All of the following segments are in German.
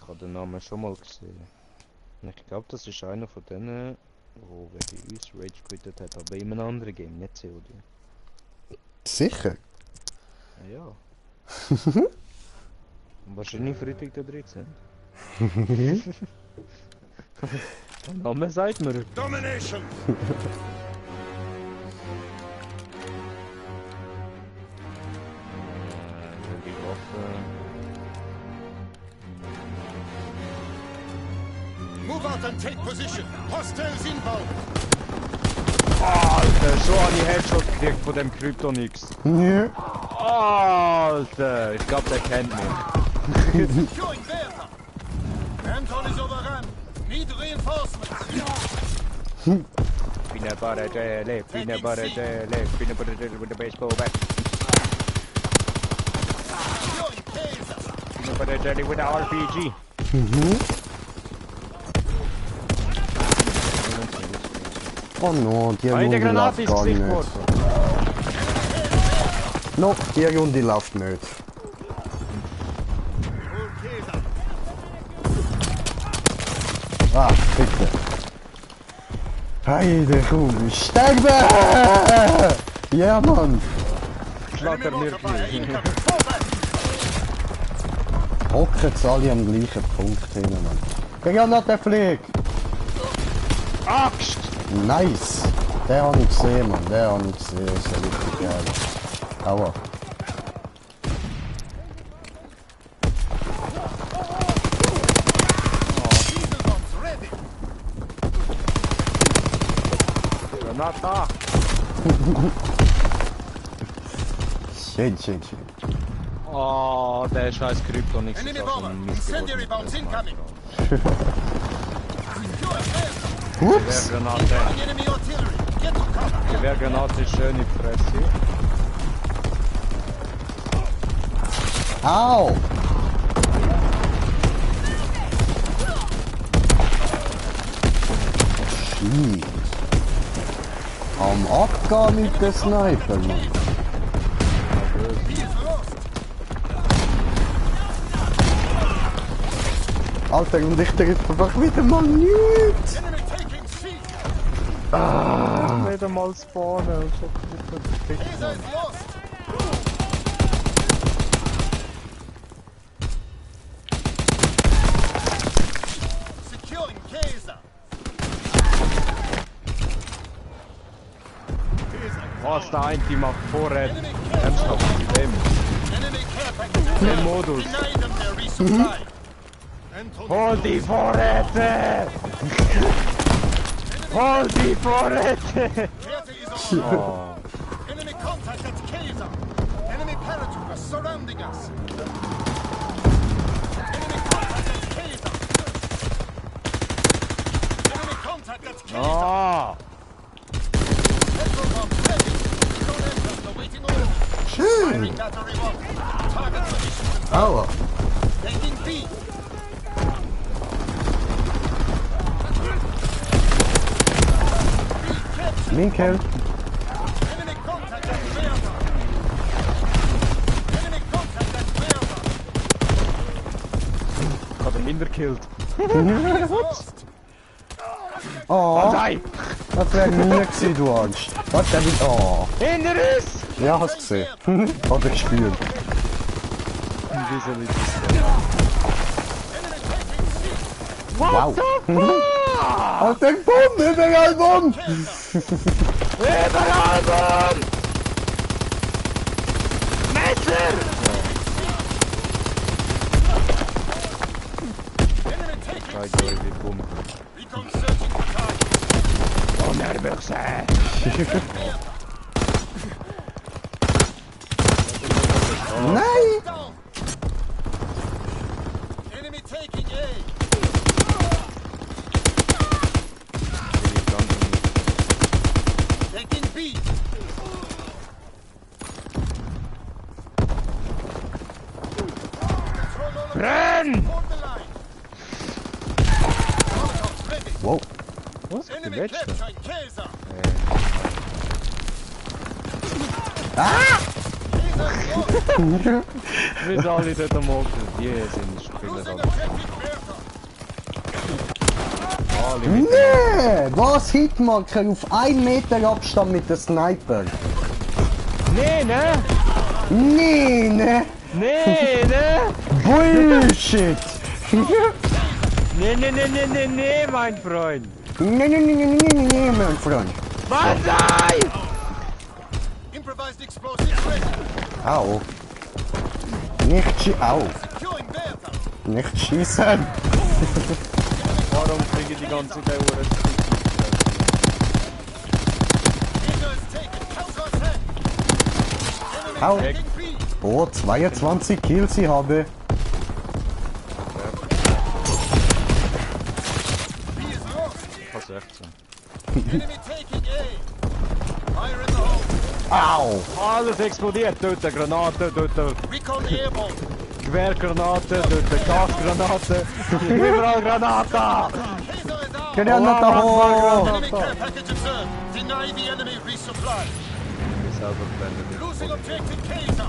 Ich habe den Namen schon mal gesehen. Und ich glaube, das ist einer von denen, wo wegen uns Rage quittet hat, aber in einem anderen Game, nicht COD. Sicher? Ja. Und wahrscheinlich Freitag der 13. Der Name sagt mir. Domination! Die Waffe. Move out and take position. Hostiles inbound. Alter, so habe ich Headshot gekriegt von dem Kryptonix. Nö. Alter, ich glaube, der kennt mich. Securing Bertha. Anton is overrun. Need reinforcements. Peanut butter jelly, peanut butter jelly, peanut butter jelly with the baseball bat. Securing Kaiser. Peanut butter jelly with the RPG. Oh no, die Eine Runde Granate läuft ins gar Gesicht nicht. geworfen. No, die Runde läuft nicht. Full Kaiser. Ah, bitte. Heide, komm, sterbe! Ja, Mann! Schlag er mir Fire viel. incoming. Fall back. Hocken jetzt alle am gleichen Punkt hin, Mann. Granate fliegt! Axt! Nice! Den habe ich gesehen, Mann. Den habe ich gesehen. Das ist ja richtig geil. Aua. Diesel bombs ready. Granata! Schön, schön, schön. Oh, der scheiß Kryptonix Enemy ist auch bomber. ein Incendiary missgeworfener bombs incoming. Sniper. Securing Bertha. Ups! Gewehrgranate. Deploying enemy artillery. Get to cover. Gewehrgranate schön in die Fresse. Au! Shit. Am Abgehen mit der Sniper, Mann. He is lost. Alter, und ich treffe einfach wieder mal nichts. Enemy taking C. Wieder mal spawnen und so Kaiser is lost. Securing Kaiser. Was der eine macht vorher. Enemy care Ernsthaft mit dem. Enemy care packages. Den Modus. Deny them their resupply. Anton Hol die Vorräte! Hol die Vorräte! Bertha is on. Oh. Enemy contact at Kaiser. Enemy paratroopers surrounding us. Enemy contact at Kaiser. Enemy contact at Kaiser. Ah! Petrol bomb ready. Drone aircraft awaiting orders. Schön. Firing battery one. Target position. Aua. Taking B. Linkel. Enemy contact at Bertha. Enemy contact at Bertha. Ich hab ihn hinterkillt. He is lost. Oh, Nein! das wäre mir gewesen, du Arsch. Warte, der will... Oh. Hinter uns! Ja, hast gesehen. Hat er gespürt. Wieso nicht? Enemy taking C. Wow. Ah! Auf den Bumm, überall Bumm! Überall Bomben! Messer! Enemy taking Zeig euch wie Bumm. Recon searching for target. Oh, Nervöse! Nein! Down. Enemy taking A. Taking B. Control all of Renn! borderline. Molotovs ready. Wow. Was? Die Enemy letzte? capturing Kaiser. Ah! Kaiser is lost. Wir sind alle dort am Open. Die sind Spieler. Losing objective Bertha. alle miteinander. Nee! Was? Hitmarker auf 1 Meter Abstand mit dem Sniper? Nee, ne? Nee, ne? Nee, ne? Bullshit! Nee, nee, nee, nee, nee, nee, mein Freund. Nee, nee, nee, nee, nee, nee, nee, mein Freund. Banzai! Improvised explosives ready. Au. Au. Securing Bertha. Nicht schießen! Warum kriege ich die ganze Dauer Beta is taken. Counterattack. Enemy Au. taking B. Oh, 22 Kills ich habe. B is lost. Fast 16. Enemy taking A. Fire in the hole. Au! Alles explodiert. Dort eine Granate, dort eine Recon airborne. Gewehrgranate, dort eine Gasgranate. Überall Granate! Taser is out. Granate hoch! Enemy care package observed. Deny the enemy resupply. Selber blenden. Losing objective Taser.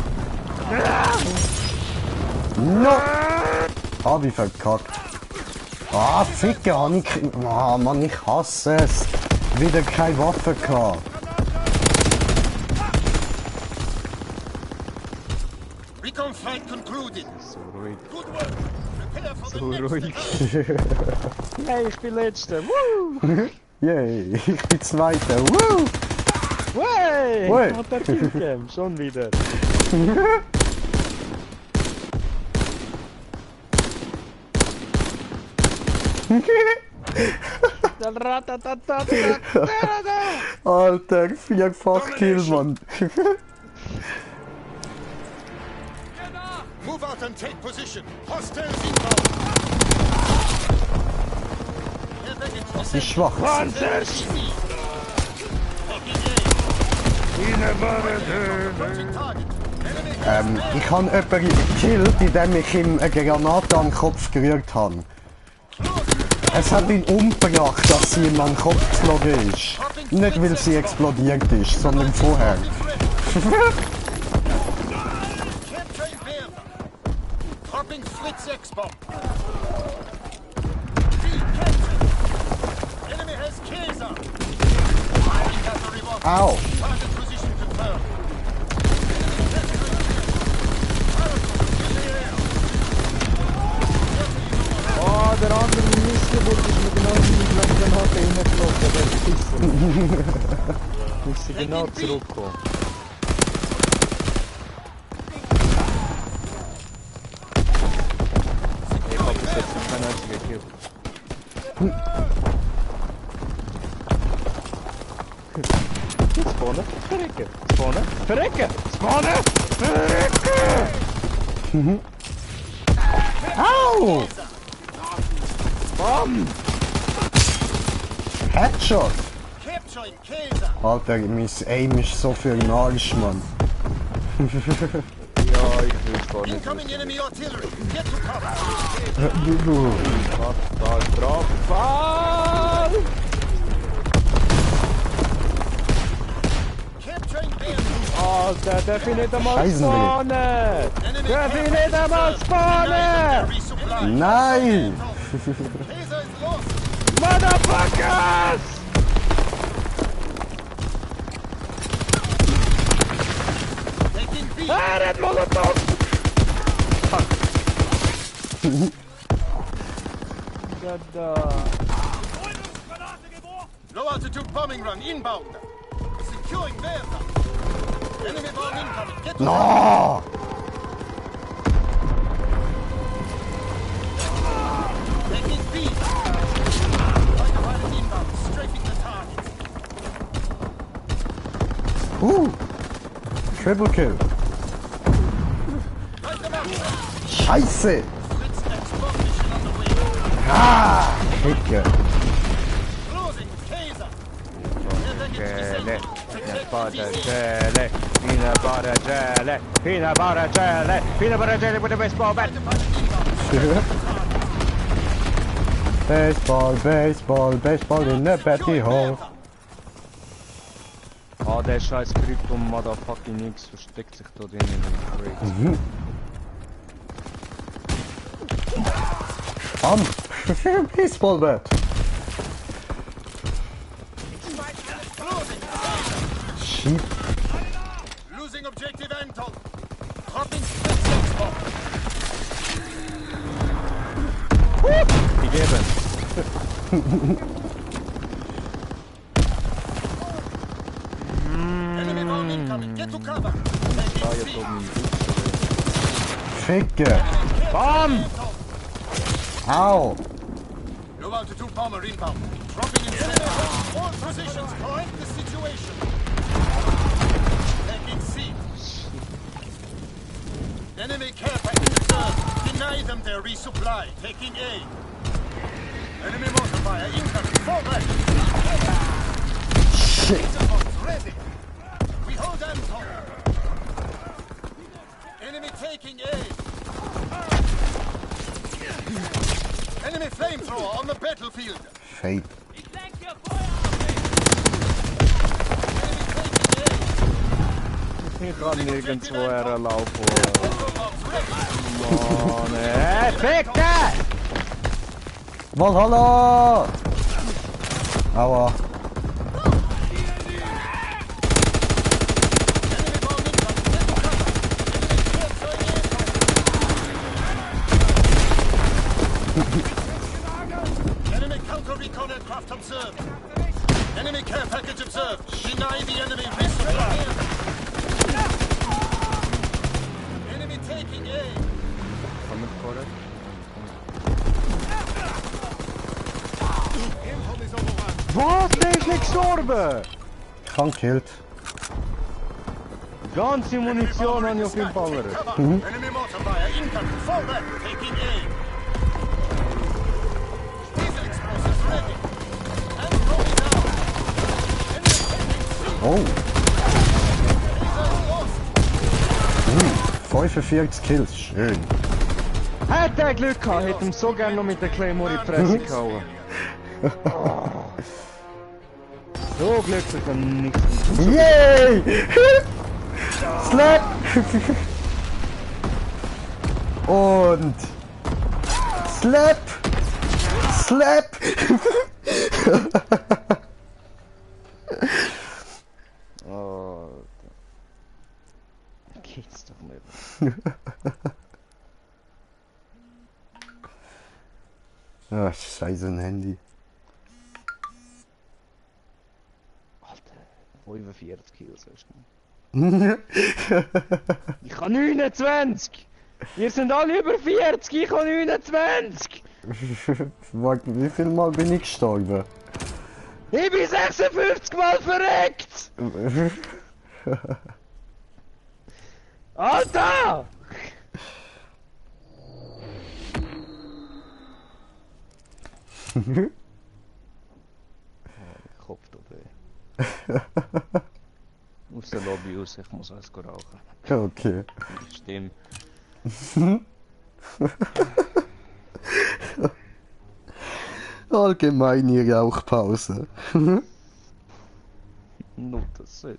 No! Hab ich verkackt. Ah, Ficke, hab ich... Ah, Mann, ich hasse es. Wieder keine Waffe gehabt. Recon flight concluded. So ruhig. Good work. Prepare for So the next ruhig. attack. Hey, ich bin Letzter. Woo! Yay, ich bin Zweiter. Woo! Wey! Wey. Hat der Killcam, schon wieder. Alter, 4-fach Kill, Mann. Move out and take position. Hostiles inbound. Care package Das ist schwach. Panzers! approaching target. Enemy has Ich habe jemanden gekillt, indem ich ihm eine Granate an den Kopf gerührt habe. Es hat ihn umgebracht, dass sie ihm an den Kopf geflogen ist. Nicht weil sie explodiert ist, sondern vorher. capturing Bertha. Dropping Flitz X-bomb. B captured. Enemy has Kaiser. Firing battery one. Au! Target position confirmed. Enemy capturing Parachute in the air. Oh, der andere Missgeburt ist mir genau in die Granate reingeflogen, der Pisser. Muss sie genau zurückkommen. Ich hab bis jetzt noch keinen einzigen Kill. Spawnen, verrecken, spawnen, verrecken, spawnen, verrecken! Au! Bam! Headshot! Capturing Kaiser. Alter, mein Aim ist so für den Arsch, Mann. Ja, ich will es gar nicht. Incoming enemy artillery. Get to cover. Fall drauf, Fall! Capturing Bertha. Alter, darf ich nicht einmal Scheiße, spawnen! Enemy Darf ich care nicht einmal package spawnen! resupply. Nein! Kaiser is lost. Motherfuckers! Taking B. Er hat Molotov! Da. Low altitude bombing run inbound. Securing Bertha. Enemy bomb incoming. Get to No! taking B. Fighter pilot inbound. Strafing the target. Triple Kill. Light them up. Scheiße! Blitz X-bomb mission on the way. Ah! Ficke. Closing. Kaiser. Gele, peanut butter jelly, peanut butter jelly, peanut butter jelly, peanut butter jelly with a baseball bat. Baseball, Baseball, Baseball in der Betty Hole. Ah, der scheiß Krypto Motherfucking X versteckt sich da drin in dem Crate. Bam! Baseball Bat. Sheep. Losing objective Anton. Dropping split spot. Die geben. Enemy drone incoming. Get to cover. Ah, Taking jetzt C. oben. Ficke. Bam! Au. Low altitude bomber inbound. Dropping in center. All positions. Correct the situation. Taking C. Enemy care package observed. Deny them their resupply. Taking A. Enemy mortar fire incoming. Fall back. Shit. Bombs ready. We hold Anton. Enemy taking A. Enemy flamethrower on the battlefield. Fate. Ich kann nirgendwo herlaufen. Bombs ready. Mann, Ficke! Valhalla! Aua. Enemy bomb incoming. Get to cover. Enemy counter recon aircraft observed. Enemy care package observed. Deny the enemy resupply. Enemy taking A. Kann man vorher? Was? Der ist nicht gestorben! Ich habe gekillt. Ganze Munition habe ich auf ihn geballert. Enemy mortar fire incoming. Fall back. Taking A. Diesel explosives ready. And throwing down. Enemy taking C. Oh. Diesel lost. 45 Kills. Schön. Hätte er Glück gehabt, hätte ihm so gerne noch mit der Claymore in die Fresse gehauen. So glücklich und nichts. Yay! Slap! Und... Slap! Slap! Oh. Geht's doch nicht. Ah, scheiße, ein Handy. Alter, 45 Kills hast du. Ich habe 29! Ihr sind alle über 40, ich habe 29! Warte, wie viel Mal bin ich gestorben? Ich bin 56 Mal verreckt! Alter! Kopf tut weh. Aus der Lobby raus, ich muss eins rauchen. Okay. Stimmt. Allgemeine Rauchpause. Nur das Sinn.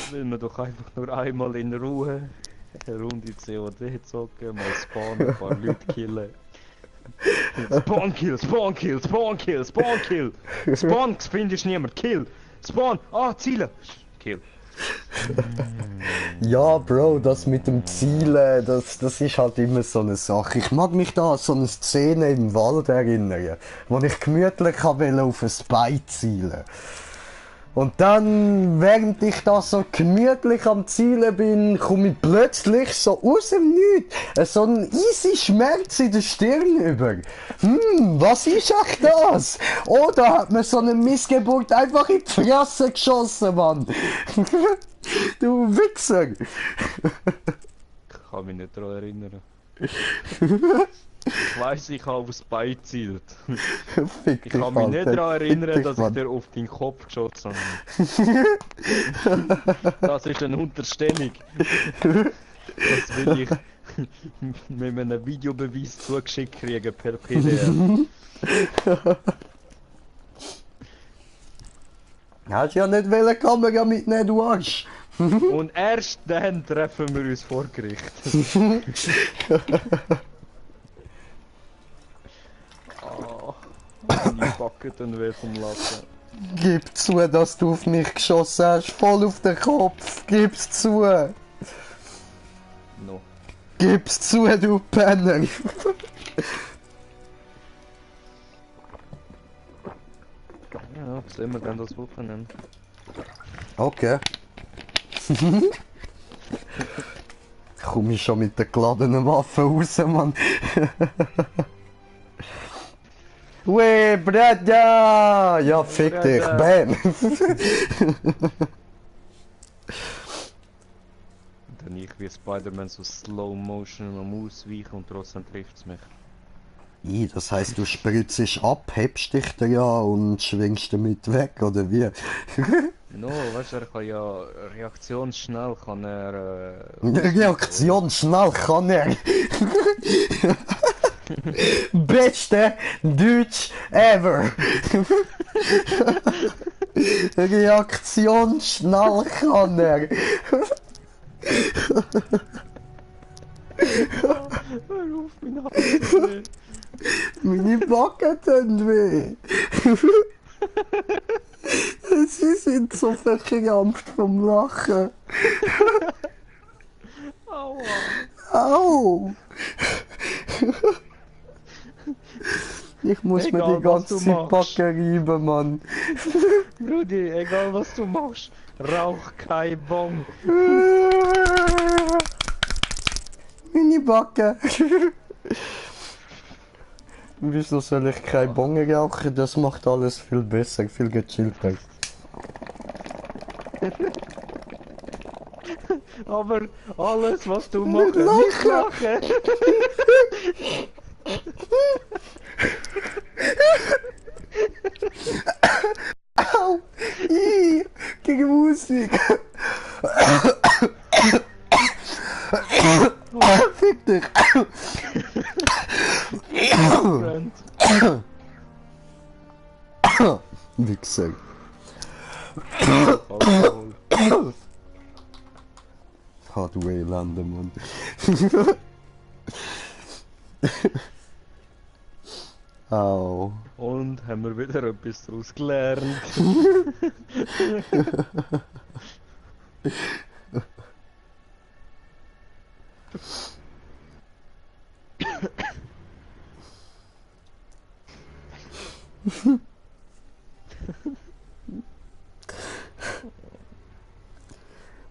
Will man doch einfach nur einmal in Ruhe eine Runde COD zocken, mal spawnen, ein paar Leute killen. Spawn kill, spawn kill, spawn kill, spawn kill! Spawn findest niemand, kill! Spawn! Ah, Ziele! Kill. Ja, Bro, das mit dem Zielen, das ist halt immer so eine Sache. Ich mag mich da an so eine Szene im Wald erinnern, wo ich gemütlich auf ein Bein zielen. Und dann, während ich da so gemütlich am Zielen bin, komme ich plötzlich so aus dem Nichts so einen easy Schmerz in der Stirn über. Was ist echt das? Oh, da hat mir so eine Missgeburt einfach in die Fresse geschossen, Mann. Du Wichser. Ich kann mich nicht daran erinnern. Ich weiss, ich habe aufs Bein gezielt. Fick Ich dich, kann mich nicht Alter. daran erinnern, Fick dich, dass ich Mann. dir auf deinen Kopf geschossen habe. Das ist eine Unterstellung. Das will ich mit einem Videobeweis zugeschickt kriegen per PDF. Hast ja nicht wollen Kamera mitnehmen, du Arsch. Und erst dann treffen wir uns vor Gericht. Meine Backe dann weh vom Lachen. Gib zu, dass du auf mich geschossen hast. Voll auf den Kopf. Gib's zu. No. Gib's zu, du Penner. Ja, sehen wir dann das Wochenende. Okay. Komm ich schon mit der geladenen Waffe raus, Mann. Weh, Brada! Ja, fick dich, bam! Dann ich wie Spider-Man so Slow Motion am Ausweichen und trotzdem trifft es mich. Das heisst, du spritzest ab, hebst dich da ja und schwingst damit weg, oder wie? No, weißt du, er kann ja reaktionsschnell kann er. Reaktion schnell kann er. Beste Deutsch ever. Reaktion schnell kann er. Hör auf, mein Hals. Meine Backen tun weh. Sie sind so verkrampft vom Lachen. Aua. Au! Ich muss Egal, mir die ganze was du Zeit machst. Backen reiben, Mann. Rudi, egal was du machst, rauch kein Bong. Meine Backen. Wieso soll ich keine Bonge rauchen? Das macht alles viel besser, viel gechillter. Aber alles was du machst, Nicht nicht lachen. Au! Gegen Musik! Fick dich! Friend. Wichser. Alkohol. Hardware landen, Mann. Au. Und haben wir wieder etwas daraus gelernt.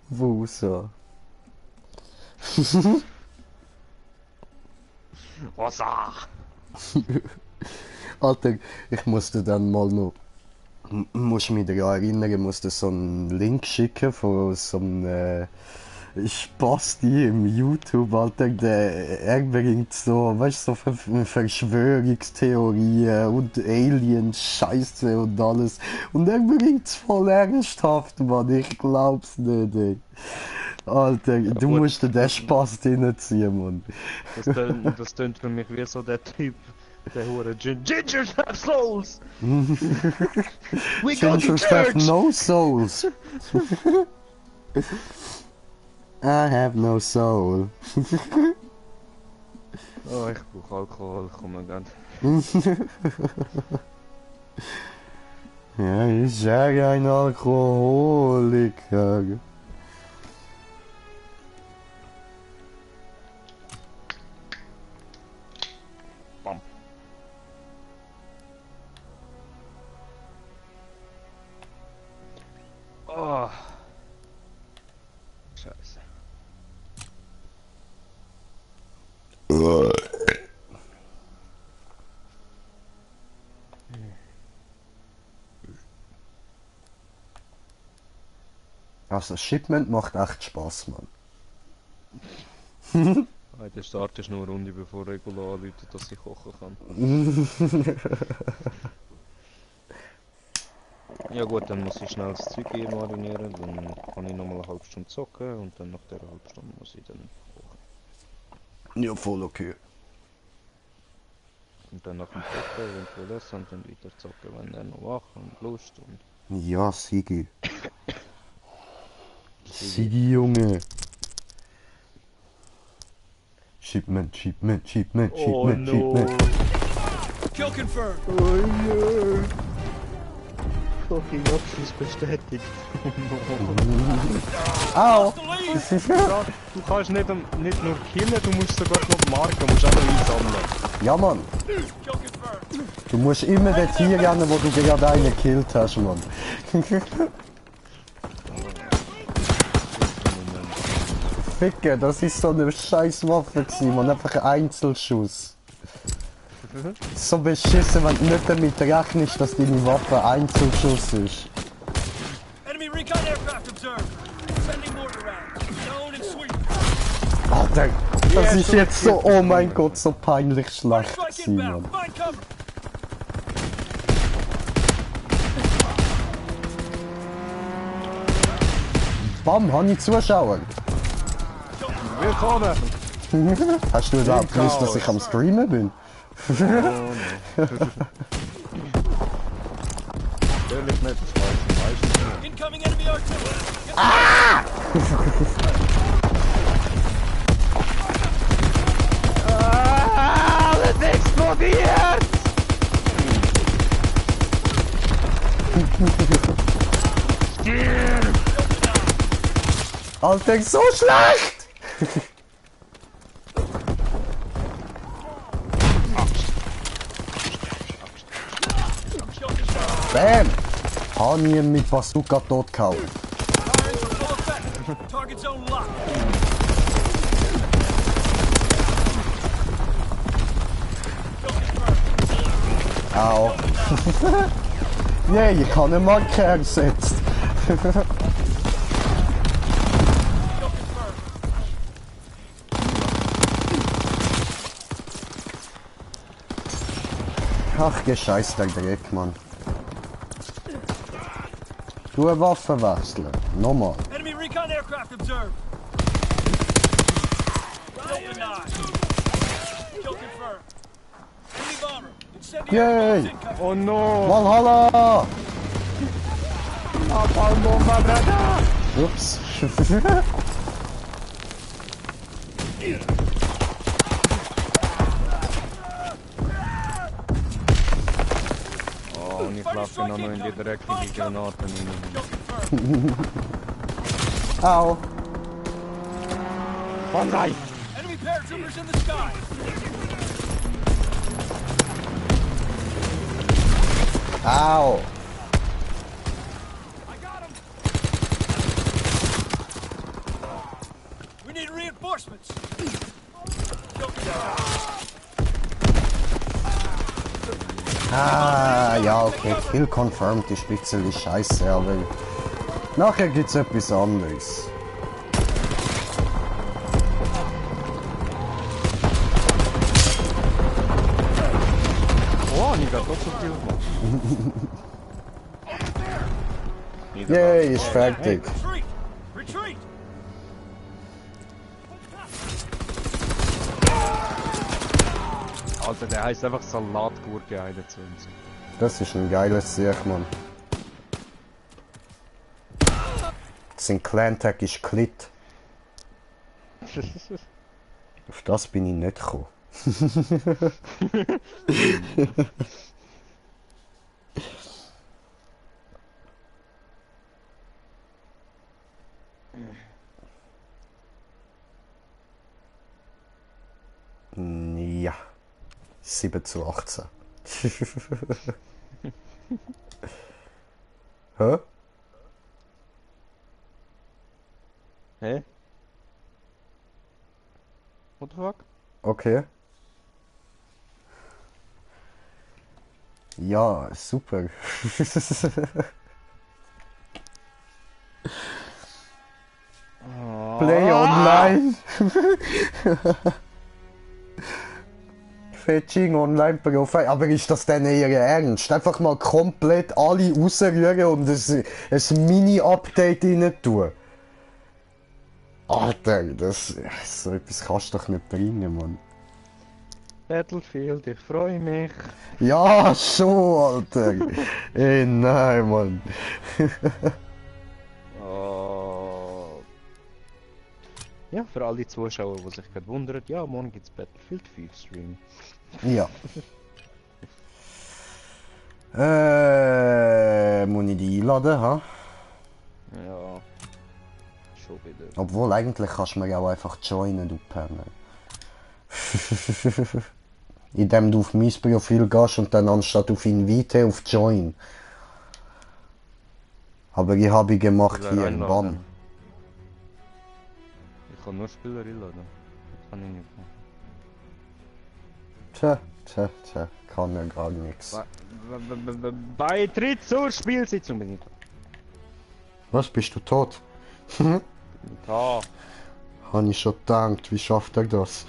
Wusa. Rosa! Alter, ich musste dann mal noch. Muss mich daran erinnern, ich musste so einen Link schicken von so einem Spasti im YouTube, Alter, er bringt so, weißt du, so Verschwörungstheorien und Aliens-Scheiße und alles. Und er bringt's voll ernsthaft, Mann, ich glaub's nicht, ey. Alter, du gut. musst dir den Spaß reinziehen, Mann. Das tönt für mich wie so der Typ, der hure Gingers have souls! We go to Gingers have church! no souls. I have no soul. Oh, ich brauche Alkohol, komm mal grad. Ja, ich sage ein Alkoholiker. Bam. Oh. Scheiße. Also, Shipment macht echt Spaß, Mann. Der Start ist nur eine Runde, bevor Regular anruft, dass ich kochen kann. Ja gut, dann muss ich schnell das Zeug hier marinieren, dann kann ich nochmal eine halbe Stunde zocken und dann nach der halben Stunde muss ich dann kochen. Ja, voll okay. Und dann nach dem Kochen eventuell essen und dann weiter zocken, wenn er noch wach und Lust und... Ja, Sigi. Sigi, Junge. Shipment, Shipment, Shipment, Oh Shipment, no! Shipment. Kill confirmed. Fucking Abschluss bestätigt. Au! Ja, du kannst nicht nur killen, du musst sogar noch marken, du musst auch noch einsammeln. Ja, Mann. Kill confirmed. Du musst immer dort hier rennen, wo du gerade einen gekillt hast, Mann. Ficke, das ist so eine scheiß Waffe gewesen, Mann. Einfach ein Einzelschuss. So beschissen, wenn du nicht damit rechnest, dass deine Waffe ein Einzelschuss ist. Enemy recon aircraft observed. Sending mortar round. Zone and sweep. Alter, das ist jetzt so, oh mein Gott, so peinlich schlecht Strike gewesen, Mann. inbound. Find cover. Bam, habe ich Zuschauer. Willkommen! Hast du überhaupt gewusst, dass ich am Streamen bin? Natürlich nicht, das weiß ich meistens nicht. Incoming enemy artillery. Alles explodiert! Alter, so schlecht! Bam! Habe ich ihn mit Bazooka totgehauen. Fire into full effect. Target zone locked. Au. Yeah, ich habe eine Marke ersetzt. Ach, gescheißter Dreck, Mann. Du eine Waffe wechseln. Nochmal. Enemy recon aircraft observed. Open eye. Kill confirmed. Enemy bomber. Incendiary Yay! bombs incoming. Oh no! Valhalla! Napalmbomber, Brother! Ups. Oh, und ich laufe noch in die dreckige Granate rein. Kill confirmed. Au. Oh nein! Enemy paratroopers in the sky. Au. I got him. We need reinforcements. Kill confirmed. Ah, ja, okay. Kill confirmed ist ein bisschen scheiße, aber nachher gibt's etwas anderes. Oh, ich hab doch so viel gemacht. Yay, ist fertig. Retreat. Retreat. Alter, der heisst einfach Salatgurke 21. Das ist ein geiles Sieg, Mann. Sein Clan-Tag ist Klit. Auf das bin ich nicht gekommen. Ja. 7:18. Hä? Hä? What the fuck? Okay. Ja, super. Play online. Fetching online Profile. Aber ist das denn eher ernst? Einfach mal komplett alle rausrühren und ein Mini-Update rein tun. Alter, so etwas kannst du doch nicht bringen, Mann. Battlefield, ich freue mich. Ja, schon, Alter. Ey, nein, Mann. Oh. Ja, für alle Zuschauer, die sich gerade wundern, ja, morgen gibt's Battlefield 5 Stream. Ja. Muss ich die einladen, ha? Ja. Schon wieder. Obwohl, eigentlich kannst du mir ja auch einfach joinen, du Penner. Indem du auf mein Profil gehst und dann anstatt auf Invite auf Join. Aber ich habe ihn gemacht Spieler hier, einladen. wann? Ich kann nur Spieler einladen. Das kann ich nicht machen. Tja, kann ja gar nichts. Beitritt zur Spielsitzung bin ich da. Was, bist du tot? Da. Habe ich schon gedacht, wie schafft er das?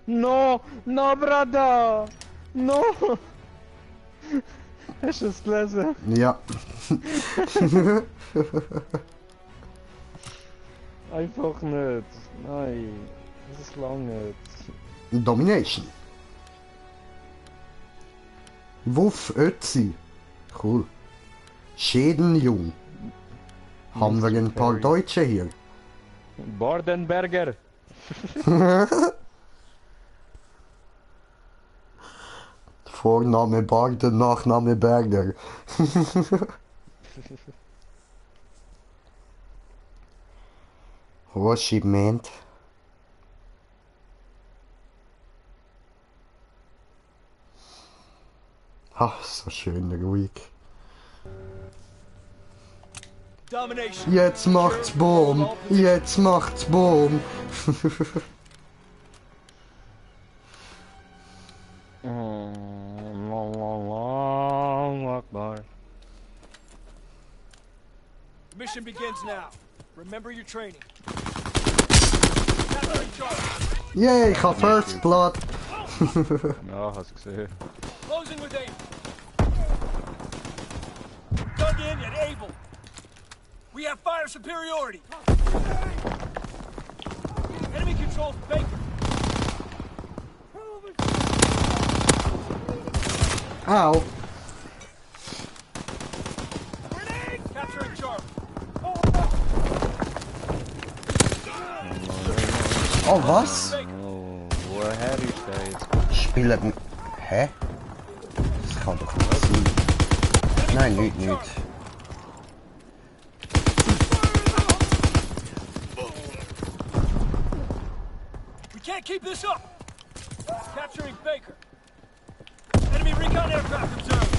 No, no, brother! No! Hast du es gelesen? Ja. Einfach nicht. Nein, das ist lang nicht. Domination. Wuff Ötzi. Cool. Schädenjung. Haben wir ein paar Deutsche hier? Bordenberger! Vorname Barden, Nachname Berger. Regiment. Ach, so schön ruhig. Domination. Jetzt macht's Boom. Jetzt macht's Boom. Allahu Akbar. Mission begins now. Remember your training. Yay, ich hab First Blood. Ja, hast gesehen. Closing with aim. Dug in and able. We have fire superiority. Enemy controls Baker. Au. Capturing Charlie. Oh, was? Oh, woher ist der jetzt? Spielen. Hä? Das kann doch nicht sein. Nein, nicht. We can't keep this up. Capturing Baker. Enemy recon aircraft observed.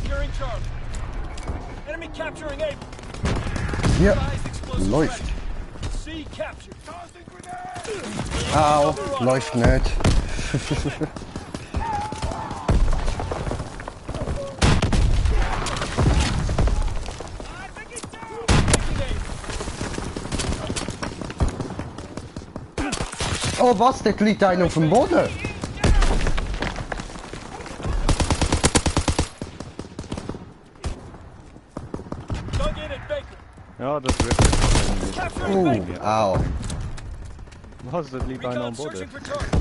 Securing Charlie. Enemy capturing Able. Ja, Advised explosive läuft. ready. C captured. Au, läuft nicht. Oh was, dort liegt einer auf dem Boden. Dug in at Baker. Ja, das wird jetzt. Capturing Baker. Au. Was, das liegt einer am Recon Boden? searching for target.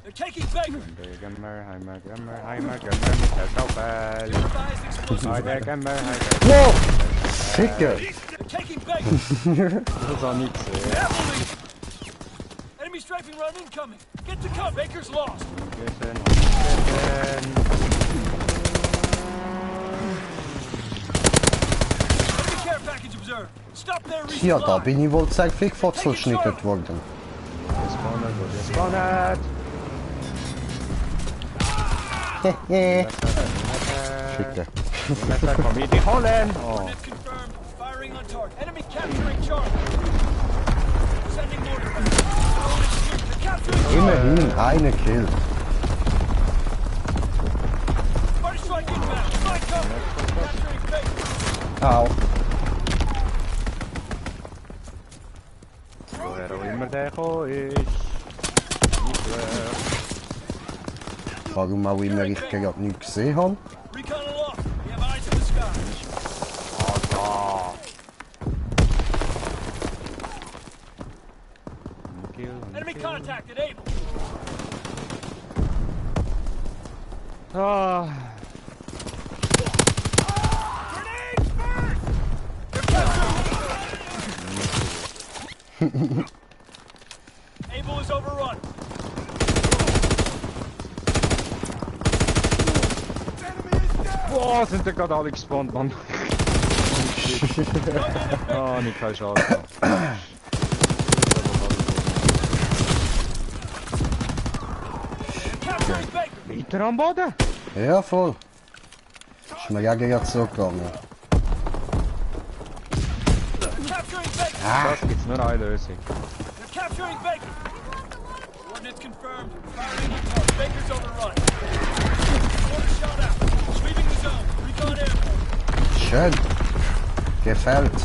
They're taking Baker. Advised explosive ready. Wow, Ficker. They're taking Baker. Das war nichts. Careful, Lee. Enemy strafing run incoming. Get to cover. Baker's lost. Enemy care package observed. Stop their resupply. Ja, da bin ich wohl zeigt Fickfotz verschnitten worden. Spawnet! Hehe. Ficker. Komm hier, die holen! Oh, Coordinates confirmed. Firing on target. Enemy capturing Charlie. Sending mortar. They're capturing Charlie. Immerhin eine Kill. Party strike inbound. Find cover. Capturing Baker. Au. woher auch immer der gekommen ist. Nicht weg. Warum auch immer ich gerade nichts gesehen habe. Recon aloft. We have eyes in the sky. Kill, contacted Able. Ah, Grenade first! They're capturing Able is overrun. boah, sind da gerade alle gespawnt, Mann. Ah, nicht kein Schaden. Capturing Baker. Weiter am Boden! Ja, voll. Ist mir ja gegen zurückgegangen. Capturing Baker. Das gibt's nur eine Lösung. They're capturing Baker. Coordinates confirmed. Firing on target. Baker's overrun. Order shot out. Sweeping the zone. Recon airborne. Schön. Gefällt.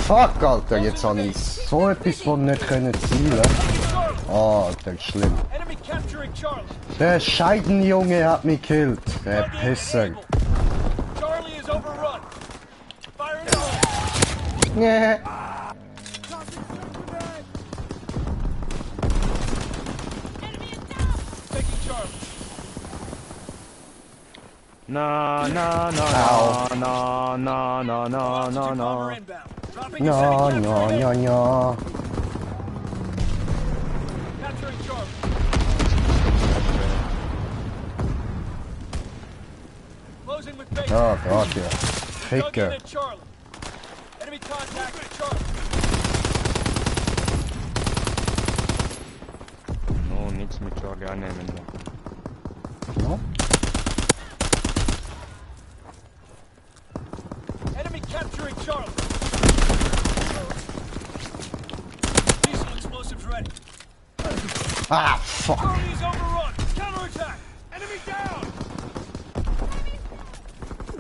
Fuck, Alter, jetzt habe ich so etwas von nicht können zielen. Ah, das ist schlimm. Enemy capturing Charlie. Der Scheidenjunge hat mich gekillt. Der Pisser. Charlie is overrun. Fire in the hole. Nee. Taking Charlie. Na, na, na, Au. na, na, na, na, na, Bomber na. inbound. Dropping a Ja, second ja, capturing ja, ja. Capturing Charlie. Closing with Baker. Ja, gerade ja. Dug in Ficker. at Charlie. Enemy contact with Charlie. Oh, nichts mit Charlie annehmen. Ja. Enemy capturing Charlie. Diesel explosives ready. Ah, fuck. Charlie is overrun. Counterattack. Enemy down.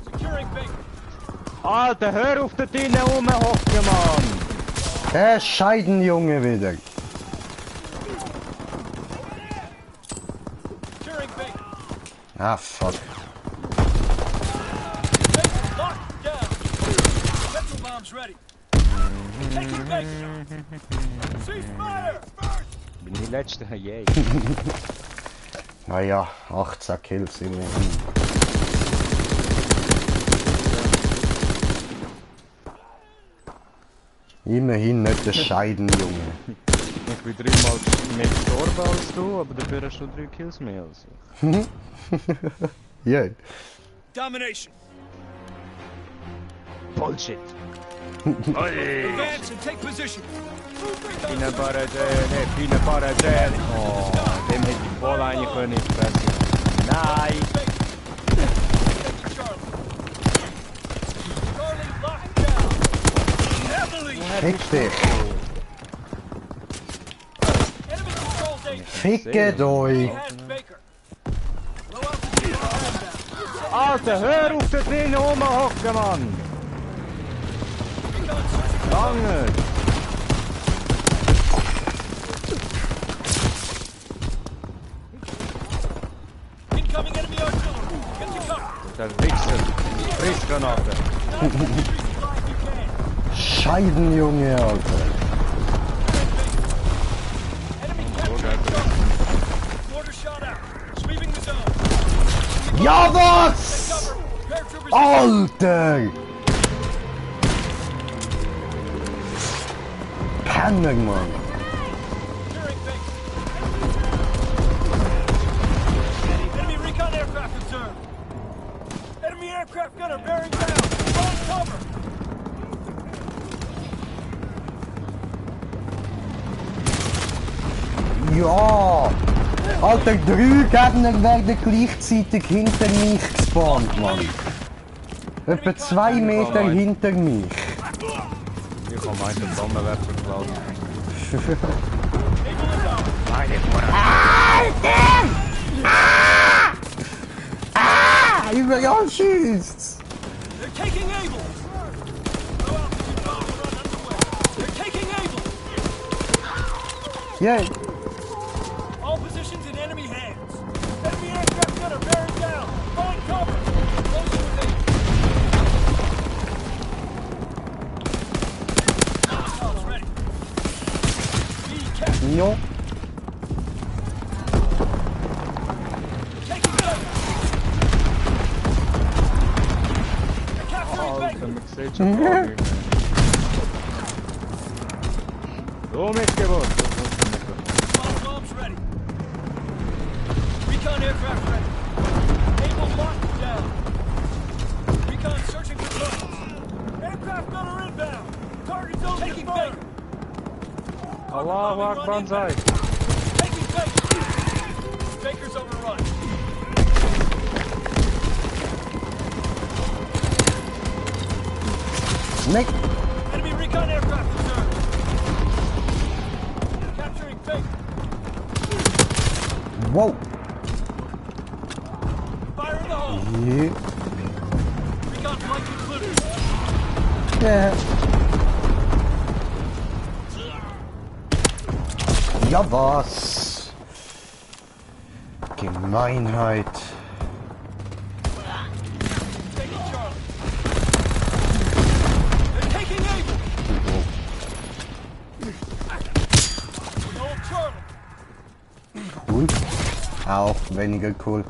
Securing Baker. Alter, hör auf da drinnen rumhocken, Mann! Der Scheidenjunge wieder. Securing Baker. Ah, fuck. Baker locked down. Petrol bombs ready. Taking Baker. Cease fire. Bin ich letzte, yay. Naja, 18 Kills immerhin. Immerhin nicht der Scheidenjunge. Ich bin 3-mal mehr gestorben als du, aber dafür hast du 3 Kills mehr als ich. Ja. Domination. Bullshit! Oi! Advance and take position. Peanut butter jelly, peanut butter jelly. Oh, dem hätte ich voll eigentlich können in die Fresse. Nein! Taking Charlie. Charlie locked down. Heavily. Fick dich. Enemy controls Baker. Fickt euch. Has Baker. Low altitude inbound. Alter, hör auf da drinnen rumhocken, Mann! Recon searching. Lange! Incoming enemy artillery. Get to cover. Der Wichser! Frischgranate! Resupply if you can. Scheidenjunge, Alter. Enemy capturing Charlie. Mortar shot out. Sweeping the zone. Ja, was? Cover. Paratroopers. Alter! Penner, Mann. Securing Baker. Enemy recon aircraft observed. Enemy aircraft gunner bearing down. On cover. Ja! Alter, 3 Gegner werden gleichzeitig hinter mich gespawnt, Mann. Etwa 2 Meter hinter mich. Ich habe meinen Bombenwerfer geklaut. Able is out. Überall schießt's! They're taking Able. Low altitude bomb run underway. They're taking Able. Yeah. All positions in enemy hands. Enemy aircraft gunner bearing down. Find cover. Closing with Able. Ja. Taking cover. They're capturing Alter, Baker. man sieht schon gar nicht mehr. So mitgewonnen. Small bombs ready. Recon aircraft ready. Able locked down. Recon searching for targets. Aircraft gunner inbound. Target zone taking Baker. Allahu Akbar sei. Taking Baker. Baker's overrun. Nick. Enemy recon aircraft reserved. Capturing Baker. Wow. Fire in the hole. Ja. Recon flight concluded. Ja. Ja was? Gemeinheit. Taking Charlie. They're taking Able. We hold Charlie. Cool. Auch weniger cool.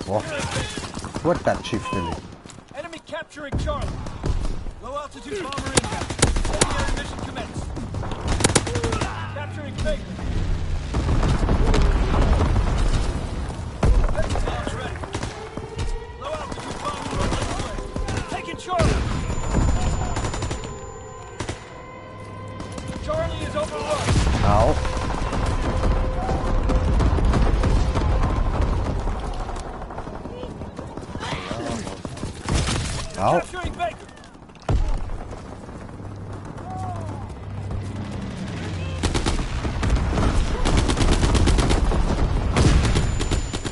Boah. What that shifterly? Enemy capturing Charlie. Low altitude bomber inbound. Secondary mission commenced. Capturing Baker. Bombs ready. Low altitude bomber on its way. Taking Charlie. Charlie is overrun. Au. Au. Capturing Baker.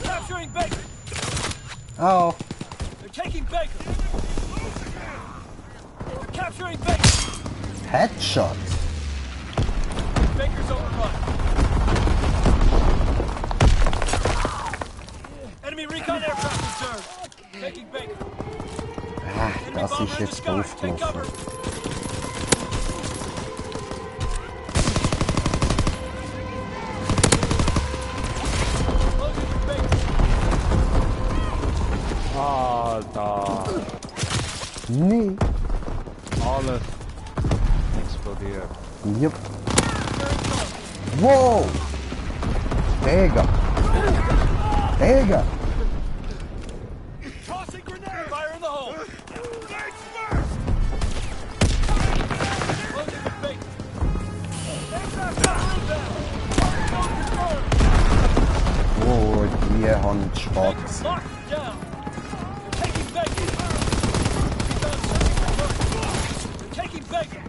Capturing Baker. Au. They're taking Baker. They're capturing Baker. Headshot. Baker's overrun. Enemy recon aircraft reserved. Taking Baker. Ah, Enemy das bomber ist in the jetzt sky. doof Take cover. gelaufen. Closing with Baker. Alter. Nee. Alles explodiert. Yep. Wow. Digga. Digga. Tossing grenade. Fire in the hole. Legs first. Closing with Baker. Aircraft gunner inbound. Target zone confirmed. Oh, die haben schwarz. Baker locked down. They're taking Baker. Recon searching for targets. They're taking Baker.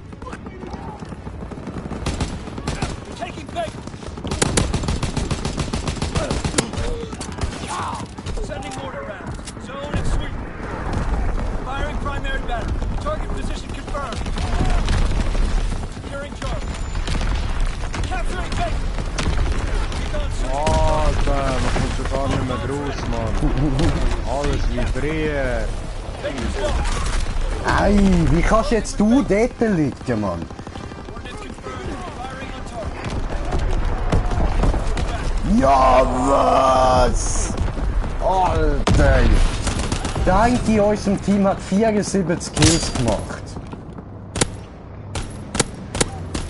They're taking Baker. Sending mortar rounds. Zone and sweep. Firing primary battery. Target position confirmed. Securing Charlie. Capturing Baker. Recon searching for Alter, man kommt schon gar nicht mehr raus, Mann. Alles vibriert. Baker's lost. Ei, wie kannst jetzt du dort liegen, Mann? Coordinates confirmed. Firing on target. Ja, was? Alter. Der eine in unserem Team hat 74 Kills gemacht.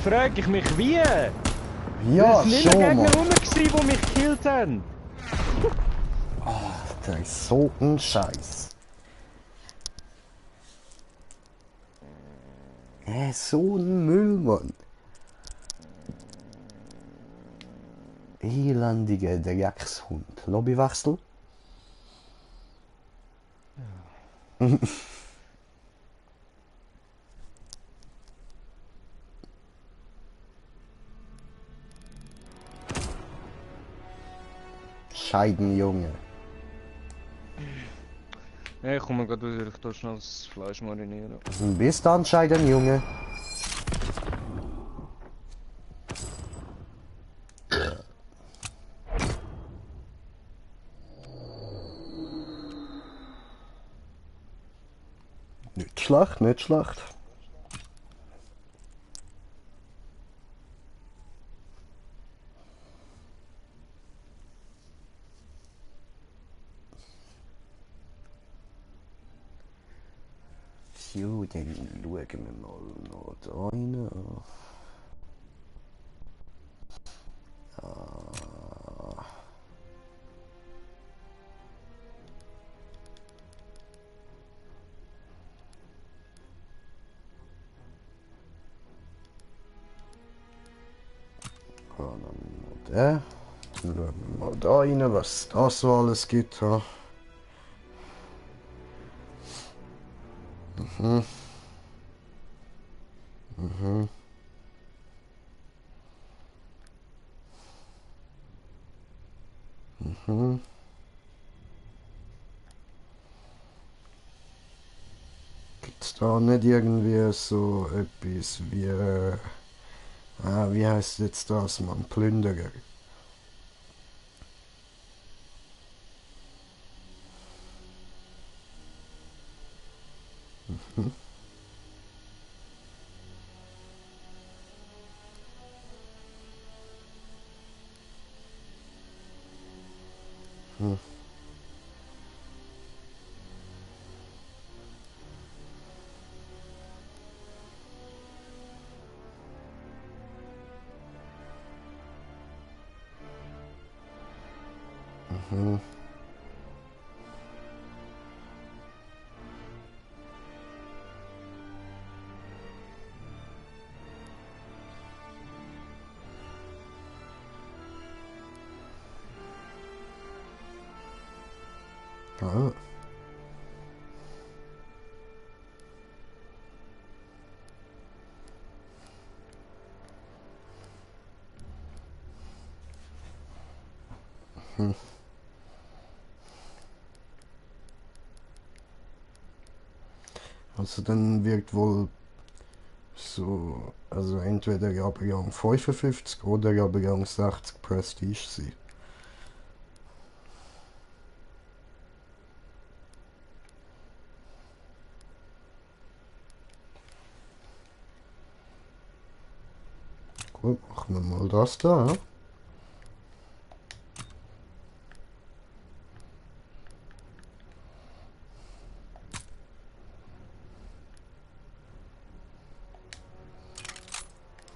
Frag ich mich wie? Ja, Es sind nicht schon, Gegner Mann. rum, die mich gekillt haben. Das ist so ein Scheiß. So ein Müll, Mann. Elendiger Dreckshund. Lobbywechsel? Scheidenjunge. Ja, ich komme gerade wieder, ich tue schnell das Fleisch marinieren. Bis dann, Scheidenjunge. Nicht schlecht, nicht schlecht. So, dann schauen wir mal noch da rein. Ah. Dann noch den. Dann schauen wir mal da rein, was das so alles gibt. Ja. Mhm. Mhm. Mhm. Gibt's da nicht irgendwie so etwas wie, wie heißt jetzt das, man? Plünderer. Mhm. Mhm. Mhm. Ah. Mhm. Also dann wird wohl so, also entweder Jahrgang 55 oder Jahrgang 60 Prestige sein. Gut, machen wir mal das da. Ja?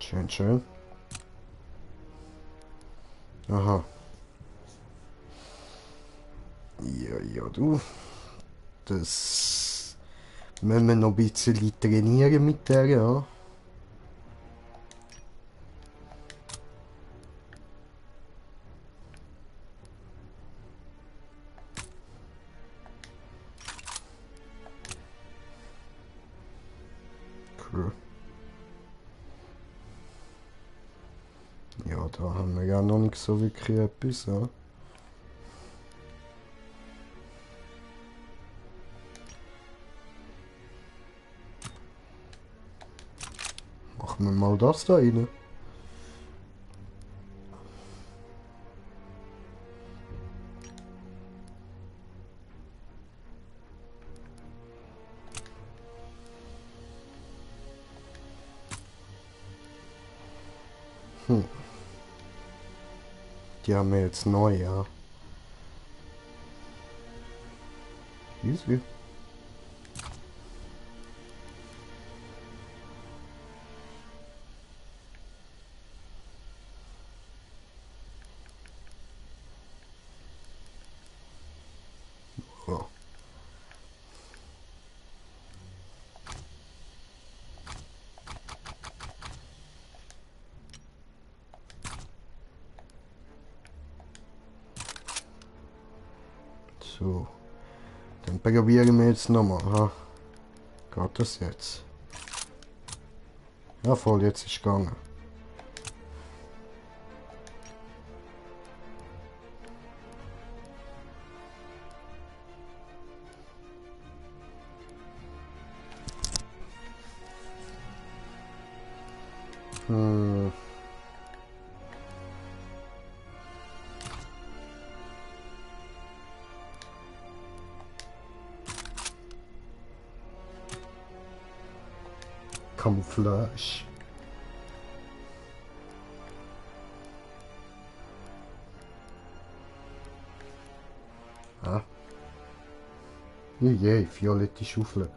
Schön, schön. Aha. Ja, ja, du. Das müssen wir noch ein bisschen trainieren mit der, ja. Cool. Ja, da haben wir ja noch nicht so wirklich etwas, ja. Machen wir mal das da rein. Hm. Die haben wir jetzt neu, ja. Easy. Ja. So. Dann probieren wir jetzt nochmal, ha. Geht das jetzt? Ja, voll, jetzt ist gegangen. Hm. Camouflage. Ah. Je, violette Schaufel.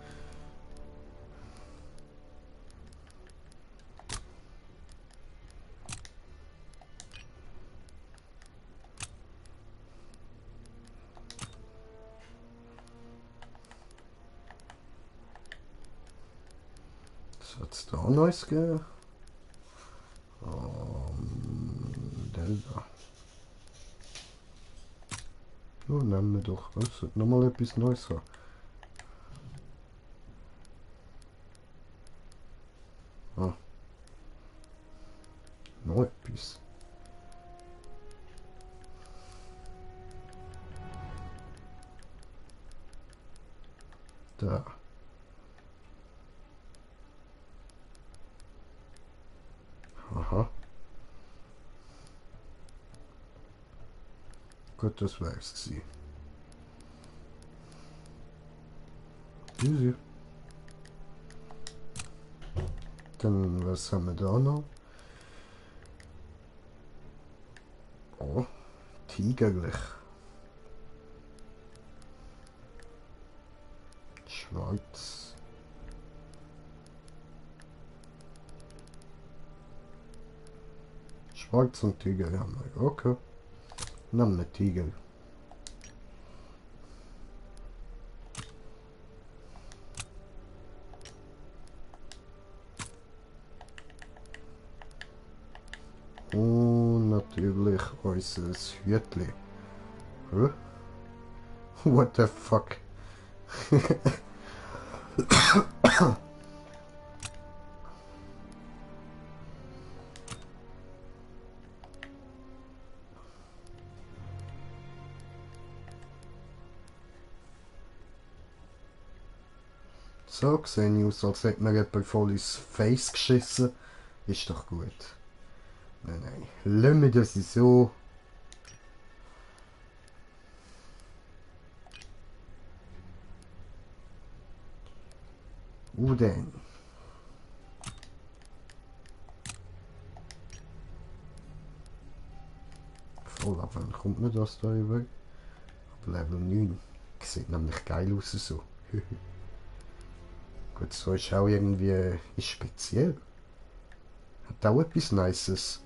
hat's da Neues gegeben? Delta. Nun nehmen wir doch. Was? Nochmal etwas Neues haben. Ah. Noch etwas. Da. Aha. Gut, das wär's gewesen. Easy. Dann, was haben wir da noch? Oh, Tigerlich. Schwarz. Schwarz und Tiger haben wir. Okay. Nehmen wir Tiger. Und natürlich unser Hütli. Huh? What the fuck? So sehen aus, als hätte mir jemand voll ins Face geschissen. Ist doch gut. Nein, nein. Lassen wir das so. Und dann. Voll, aber dann kommt mir das da über. Aber Level 9. Sieht nämlich geil aus so. Gut, so ist auch irgendwie ist speziell. Hat auch etwas Nices.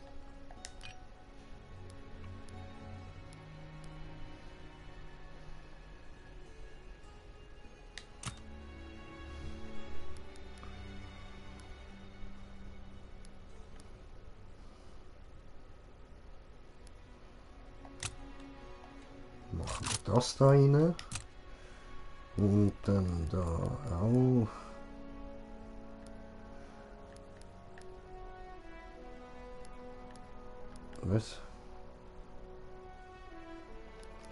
Machen wir das da rein. Und dann da auch. Was?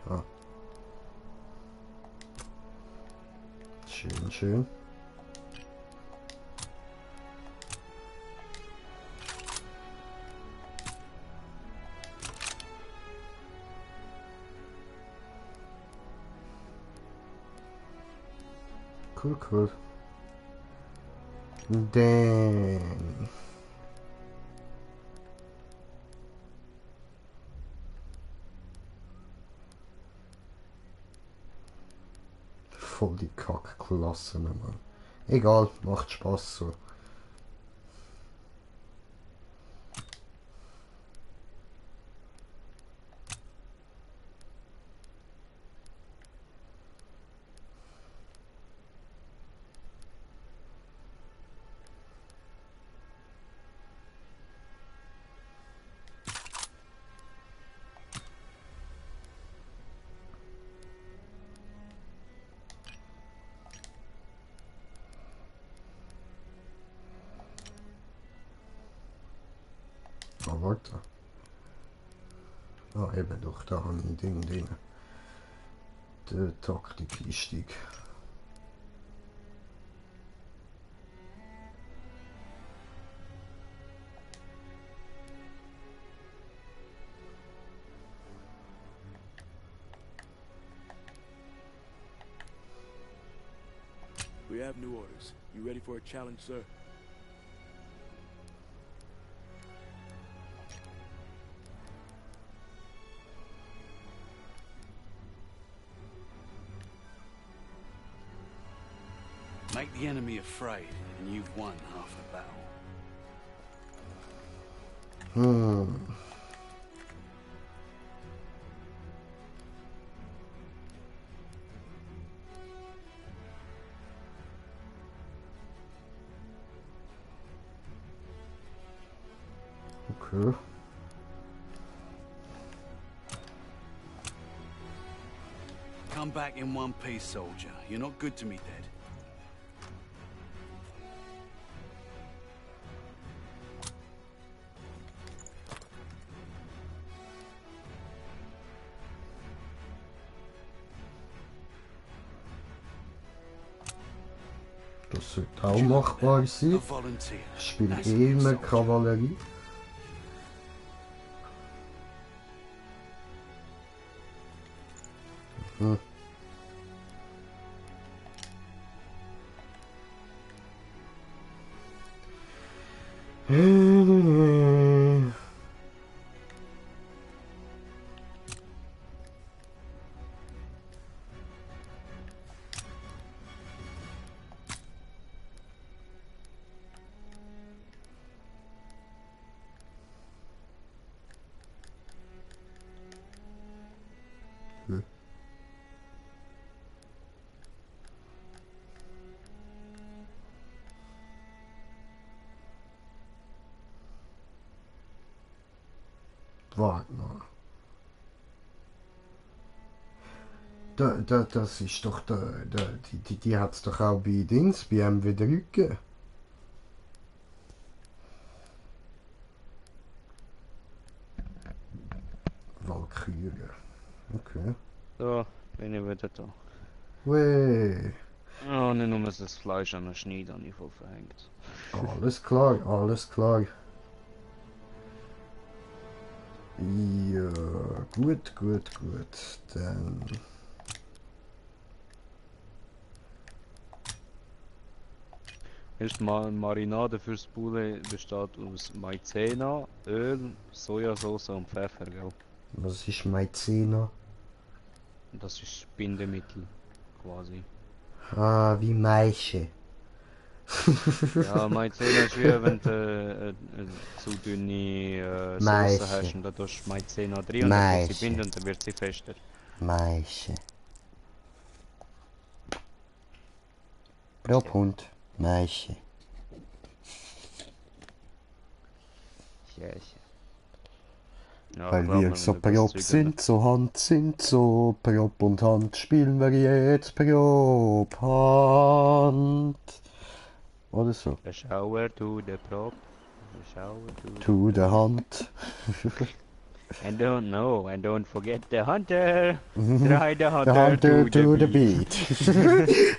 Ah. Schön, schön. Cool, cool. Dann. Voll die Kackklasse, Mann. Egal, macht Spaß so. Ah, warte. Ah, eben doch, da habe ich ein Ding drin. Der Taktik-Einstieg. We have new orders. You ready for a challenge, sir? Make the enemy afraid, and you've won half the battle. Okay. Come back in one piece, soldier. You're not good to me dead. Das sollte auch machbar A sein. volunteer. Ich spiele That's eh a immer soldier. Kavallerie. Hm. Warte mal. Das ist doch die hat's doch auch bei Dings, bei MW3 gegeben. Valkyrie. Okay. So, bin ich wieder da. Weh. Oh, nicht nur das Fleisch an der Schneide habe ich voll verhängt. Alles klar, alles klar. Ja, gut. Dann. Erst mal Marinade fürs Poulet besteht aus Maizena, Öl, Sojasauce und Pfeffer, gell? Was ist Maizena? Das ist Bindemittel, quasi. Ah, wie Maische. Ja, Maizena ist wie wenn du zu dünne Sauce Maische. hast und da tust du Maizena drin und dann wird sie Maische. binden und dann wird sie fester. Maische. Pro Hund. Maische. Ja, Weil glaub wir mir, so wenn du das Prop Zeug sind, so Hand sind, so Prop und Hand spielen wir jetzt Prop Hand. Oder so. The shower to the prop. The shower to To the Hand. And don't forget the hunter. Try the hunter, The hunter to the beat. beat.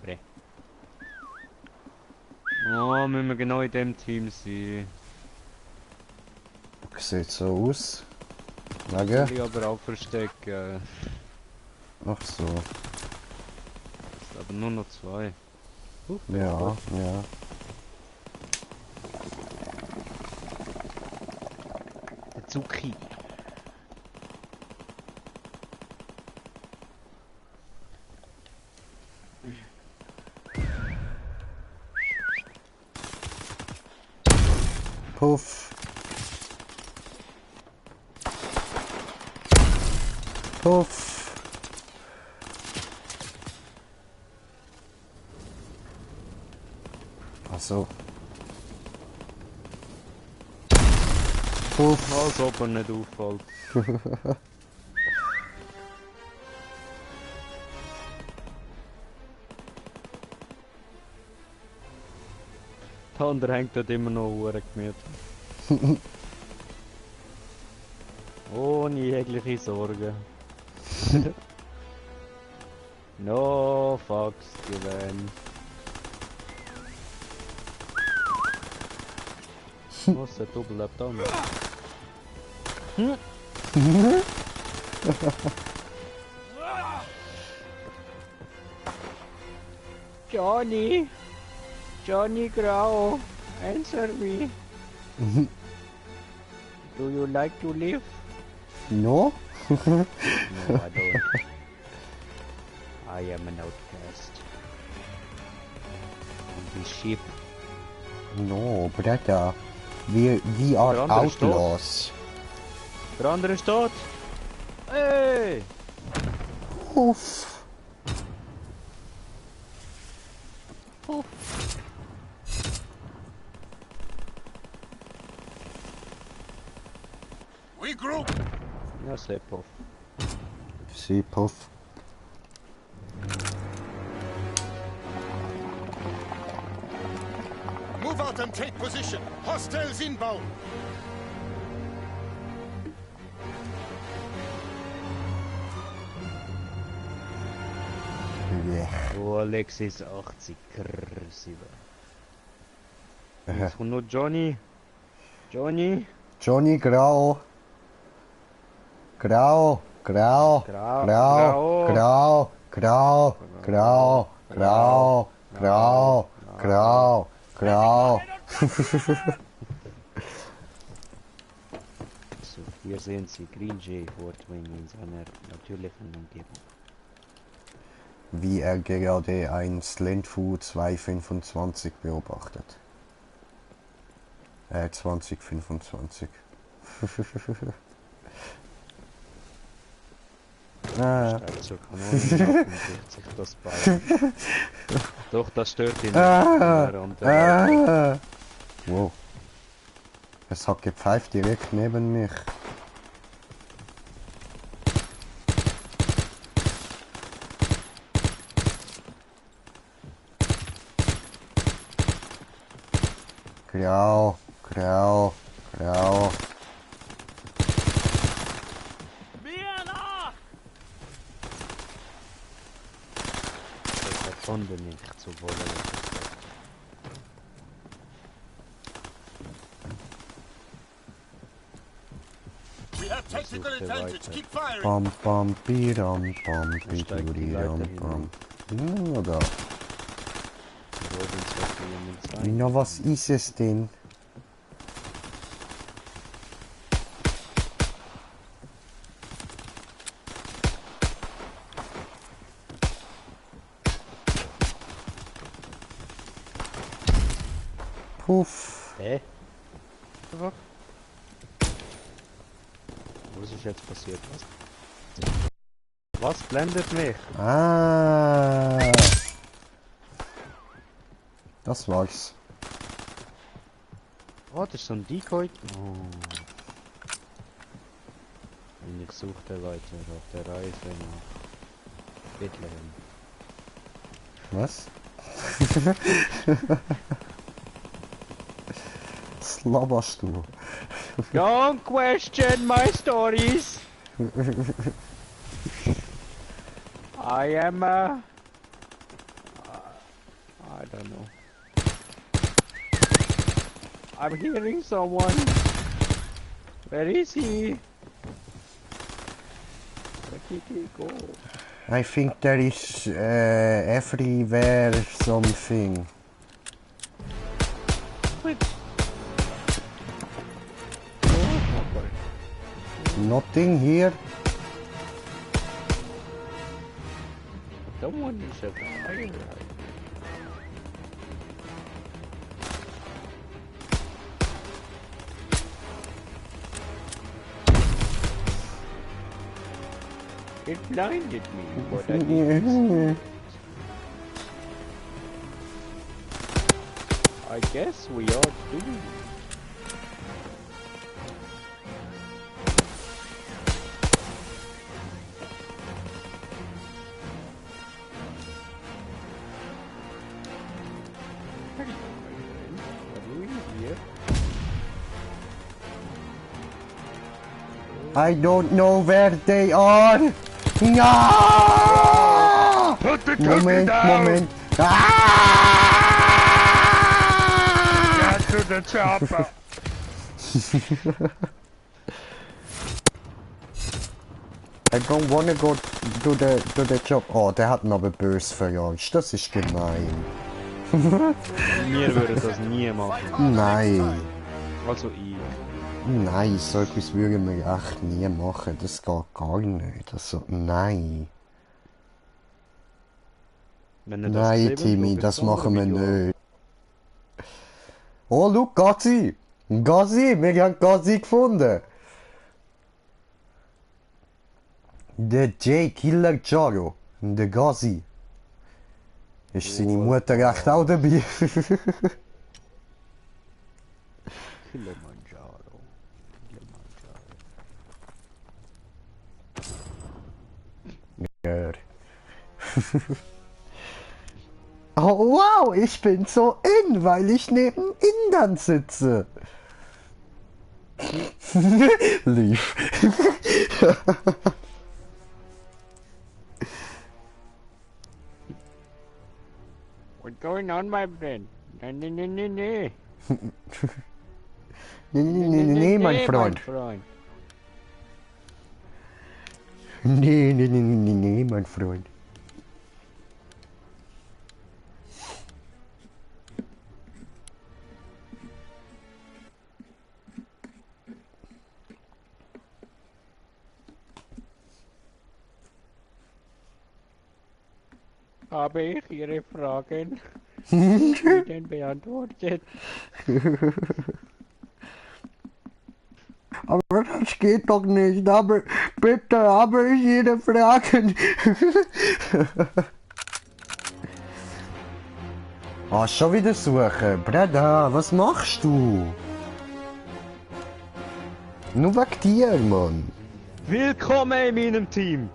Bre. Oh, müssen wir genau in dem Team sein. Sieht so aus. Will Wegen? ich aber auch verstecken. Ach so. Es sind aber nur noch 2. Ja, ja. Der Zuki. Puff. Puff. Ach so. Puff. Als ob er nicht auffällt. Der andere hängt dort immer noch hure gemütlich. Ohne jegliche Sorgen. No fucks given. Was der Double lebt auch noch. Johnny! Johnny Grau! Answer me! Do you like to live? No? No, I don't. I am an outcast. On this ship. No, brother. We are Der andere ist tot. outlaws. Der andere ist tot! Hey! Puff. Puff. We group. Ja, sehr Puff. Sie Puff. Move out and take position. Hostiles inbound. Yeah. Oh, Alexis 80 7. Jetzt kommt noch Johnny. Johnny. Johnny Grau. Grau. Grau. Grau. Grau. Grau. Grau. Grau. Grau. Grau. Grau. Grau. So, hier sehen Sie Green Jay Fortwing in seiner natürlichen Umgebung. Wie er gerade ein Slentfu 225 beobachtet. 2025. Steigt zur Kanone und bricht sich das Bein. Doch, das stört ihn. Wow. Es hat gepfeift direkt neben mich. Grau, grau, grau. Das konnte nicht zu wollen. We have tactical advantage. Keep firing. Bam, bam, bidam, bam, bidam, bam. Oder? Na, was ist es denn? Puff. Hä? Was ist jetzt passiert? Was blendet mich? Ah. Das war's. Oh, das ist so ein Decoy. Oh. Und ich suchte weiter auf der Reise nach Bethlehem. Was? Was laberst du? Don't question my stories. I am I don't know. I'm hearing someone. Where is he? Where did he go? I think there is everywhere something. Nothing here. Someone is a fire. It blinded me, but I didn't. I guess we are doomed. I don't know where they are. No! Put the Moment, moment. Ah! Get to the chopper. I don't wanna go to the job. Oh, der hat ihn aber böse verjagt. Das ist gemein. Wir würden das nie machen. Nein. Also ich. Nein, so etwas würden wir echt nie machen. Das geht gar nicht. Also, nein. Wenn er Nein, das Timmy, das machen wir nicht. Oh, look, Gazi! Gazi! Wir haben Gazi gefunden! Der J. Killer Jaro. Der Gazi. Ist seine Mutter echt auch dabei? Kilimanjaro. Ja. Oh wow, ich bin so in, weil ich neben Indern sitze. Lief. What's going on, my friend? Nee. Nee, mein Freund. Nee, mein Freund. Habe ich Ihre Fragen Ihnen beantwortet? Aber das geht doch nicht. Aber bitte habe ich jede Frage. Ah, schon wieder suchen. Breda, was machst du? Nur wegen dir, Mann. Willkommen in meinem Team!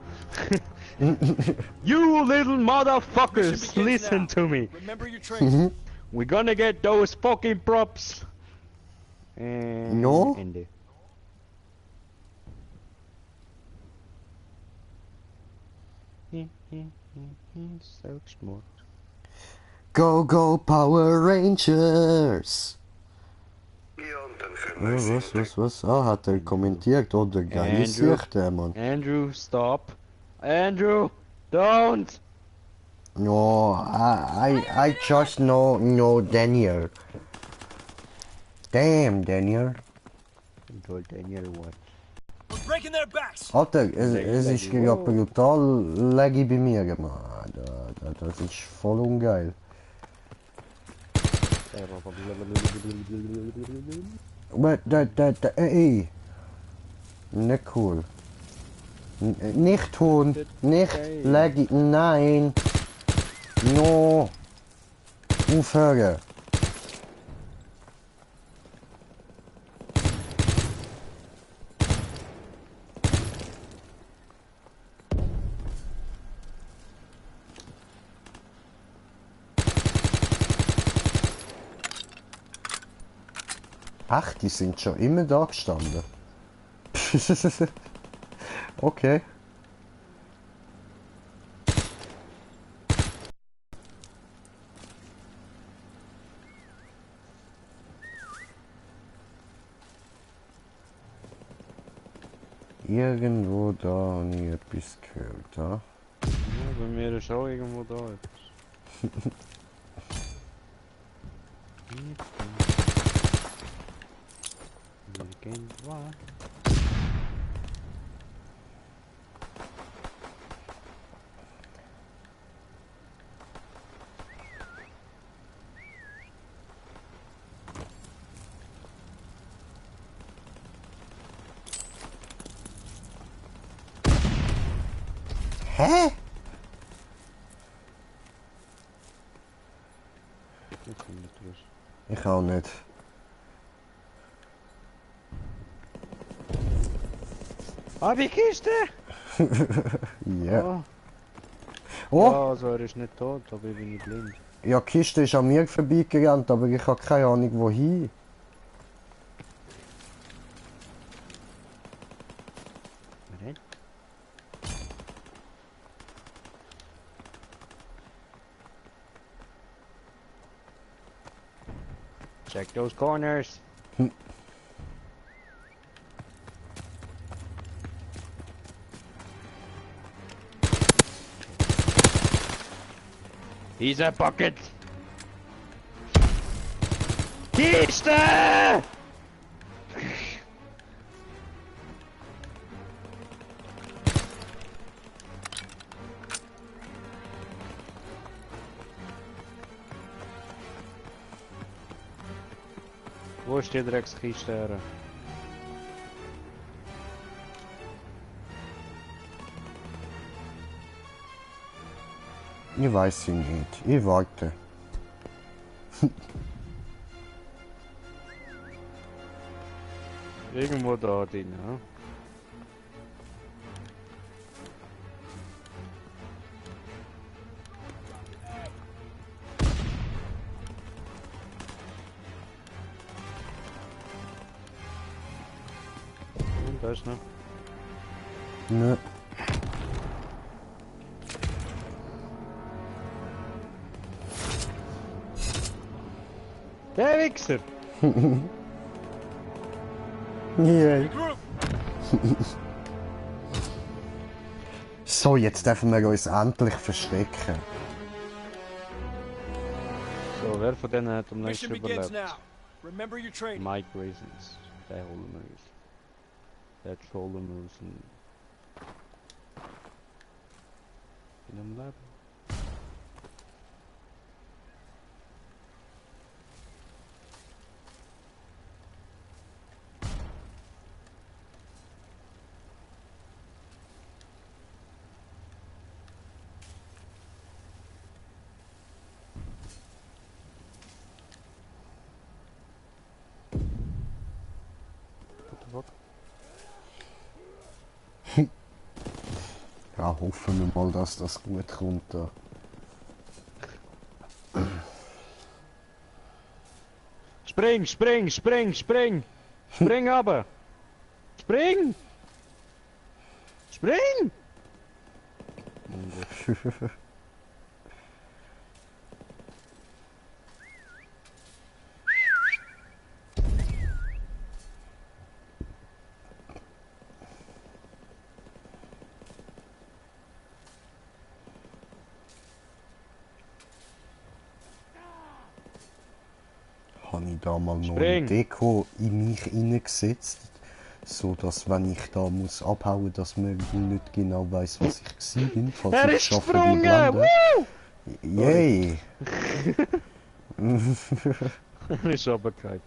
You little motherfuckers, listen to me! Remember your training. We're gonna get those fucking props! And No? Ende. Selbstmord. Go, go, Power Rangers! Was? Ah, hat er kommentiert, oder? Geile Andrew. Sicht, Mann. Andrew, stop! Andrew, don't! No, I just know Daniel. Damn, Daniel. I told Daniel what. We're breaking their backs. Alter, es ist ja brutal laggy bei mir, Mann. Das ist voll ungeil. Aber ey. Nicht cool. Nicht tun, nicht laggy, nein. No. Aufhören. Ach, die sind schon immer da gestanden. Okay. Irgendwo da habe ich etwas gehört, ha? Ja, bei mir ist auch irgendwo da etwas. Irgendwann. Hä? Ich komme nicht raus. Ich auch nicht. Ah, die Kiste! Ja. Oh. Oh, Ja, also er ist nicht tot, aber ich bin nicht blind. ja, die Kiste ist an mir vorbeigerannt, aber ich habe keine Ahnung wohin. Moment. Check those corners. He's a bucket. Kiste! Wo ist die Dreckskiste her? Ich weiß sie nicht. Ich warte. Irgendwo da drin, ja. Und da ist noch. Nö. Der Wichser! Yeah. Group. So, jetzt dürfen wir uns endlich verstecken. So, wer von denen hat am Mission längsten begins überlebt? now. Remember your training. Mike Raisins. Der holen wir uns. Der holen wir uns. In einem Leben. What the fuck? Ja, hoffen wir mal, dass das gut kommt da. Spring, spring, spring, spring! Spring aber! Spring! Spring! Habe ich da mal noch Spring. eine Deko in mich hineingesetzt, so dass wenn ich da muss abhauen, dass man nicht genau weiß, was ich gewesen bin. Falls Er ich ist schaffe, gesprungen! die Blende. Woo! Yay! Er ist runtergefallen.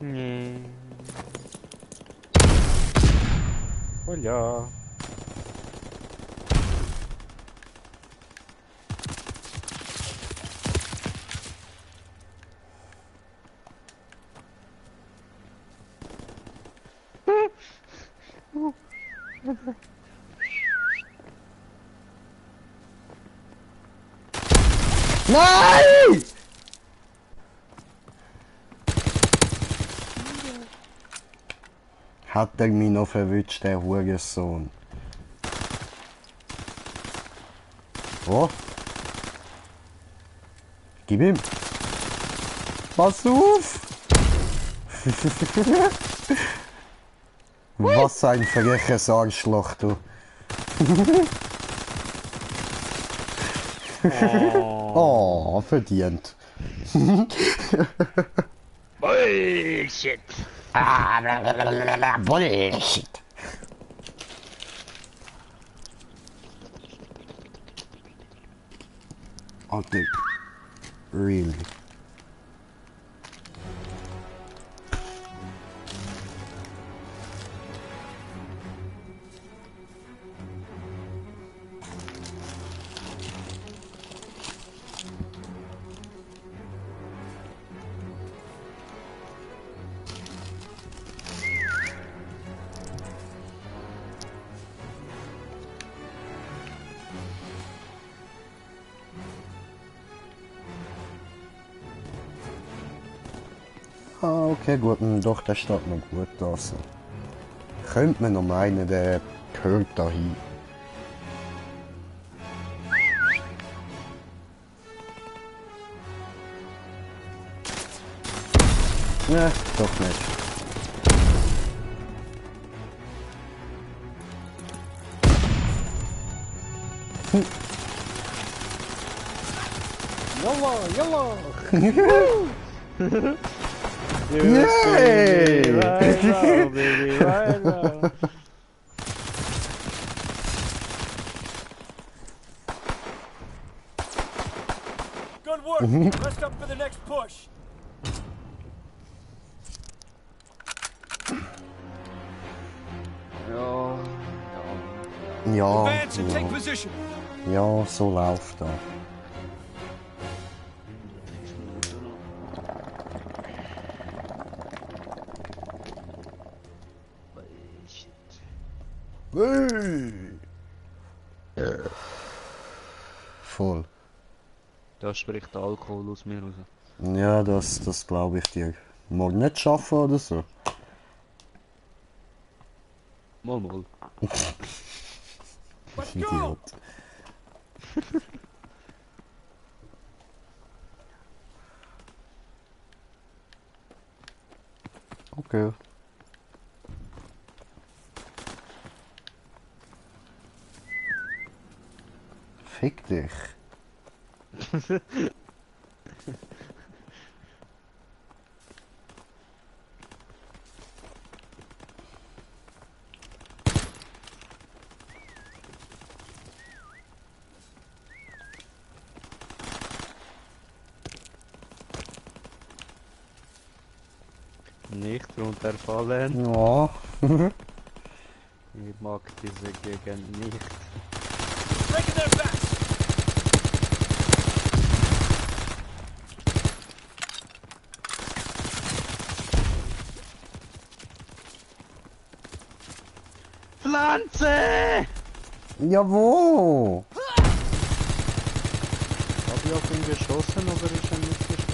Nee. Olha. Nein! Hat er mich noch verwünscht, der Hurensohn. Oh. Gib ihm. Pass auf! Was ein freches Arschloch, du. Oh, verdient. Bullshit. Bullshit. Oh, dude. Really? Ah, okay, gut. Doch, der steht noch gut da. So. Könnte man noch meinen, der gehört da hin. Ne, doch nicht. Yalla, yalla. Yay! Right now, baby, right now. Gunner Ja, Advance and take ja, position. ja, so läuft das. Voll. Da spricht der Alkohol aus mir raus. Ja, das glaube ich dir. Mal nicht schaffen oder so. Mal, mal. Let's go! Idiot. Okay. Fick dich. Nicht runterfallen. Ja. Ich mag diese Gegend nicht. Breaking their backs. Pflanze! Ja, wo? Hab ich auf ihn geschossen, aber ist er nicht gestorben?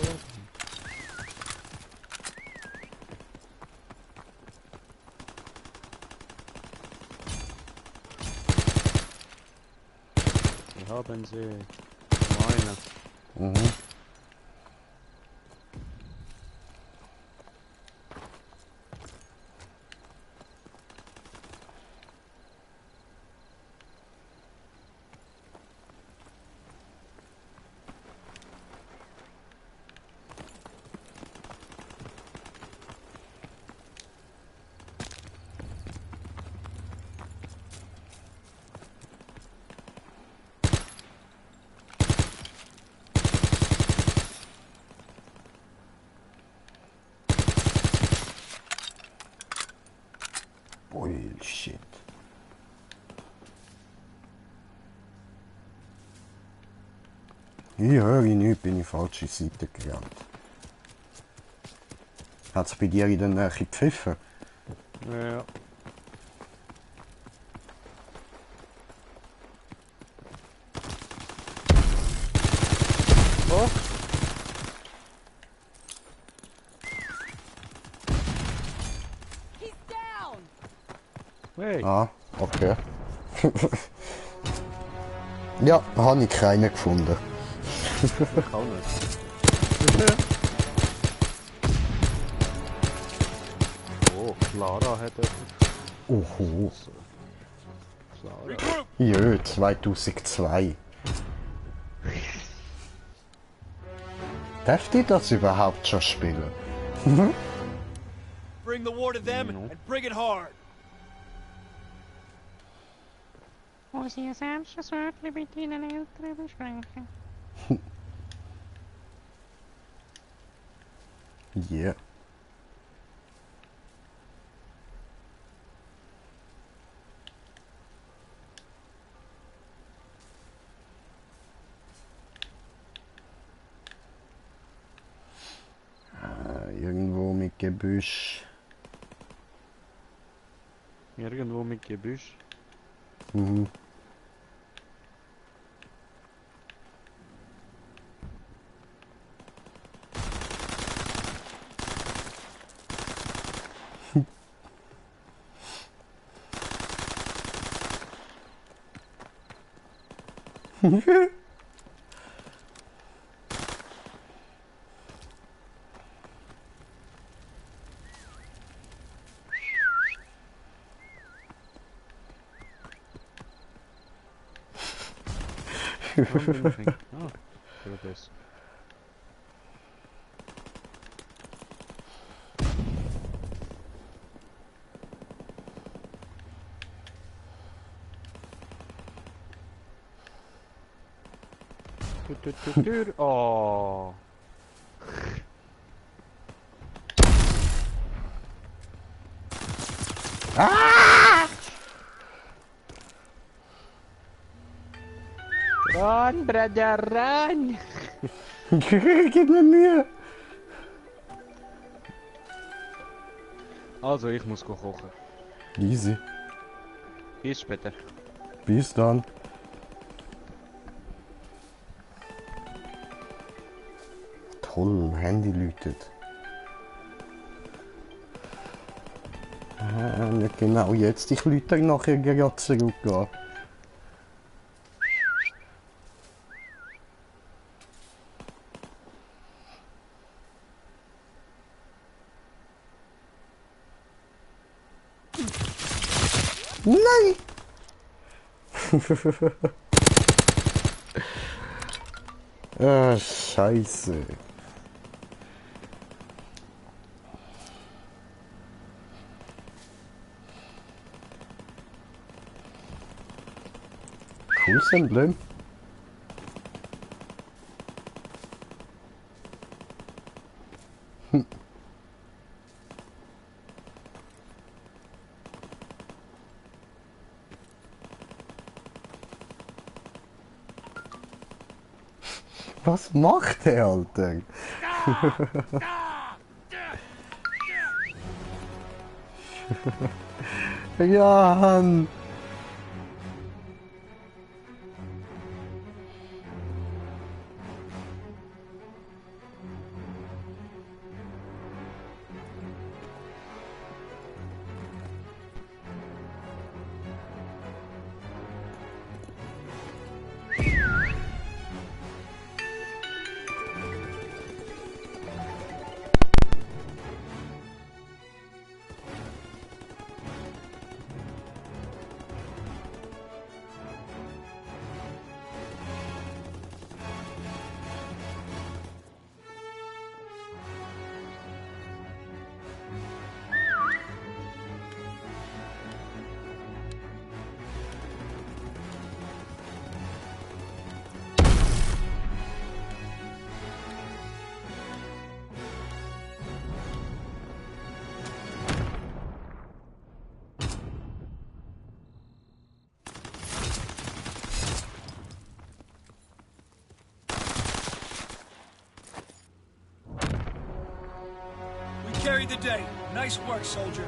Wir haben sie. Meine. Mhm. Bullshit. Ich höre nicht, bin ich falsche Seite gerannt. Hat es bei dir in der Nähe gepfiffen? Ja. Oh! He's down! Hey! Ah, okay. Ja, habe ich keinen gefunden. Ich auch nicht. Oh, Clara hat etwas. Oho. Clara. Regroup. Jö, 2002. Darf ich das überhaupt schon spielen? Bring the war to them and bring it hard. Muss ich ein ernstes Wörtchen mit Ihnen Eltern besprechen? Yeah. Irgendwo mit Gebüsch. Irgendwo mit Gebüsch. Mhm. Ah, für das. Oh. Run, Brother, run! Gib mir Mühe! Also, ich muss kochen. Easy. Bis später. Bis dann. Toll, Handy läutet. Nicht genau jetzt. Ich läute nachher gerade zurück. Nein! Ah, Scheiße. Cooles Emblem. Was macht der, Alter? Ja, Mann. We carried the day. Nice work, soldier.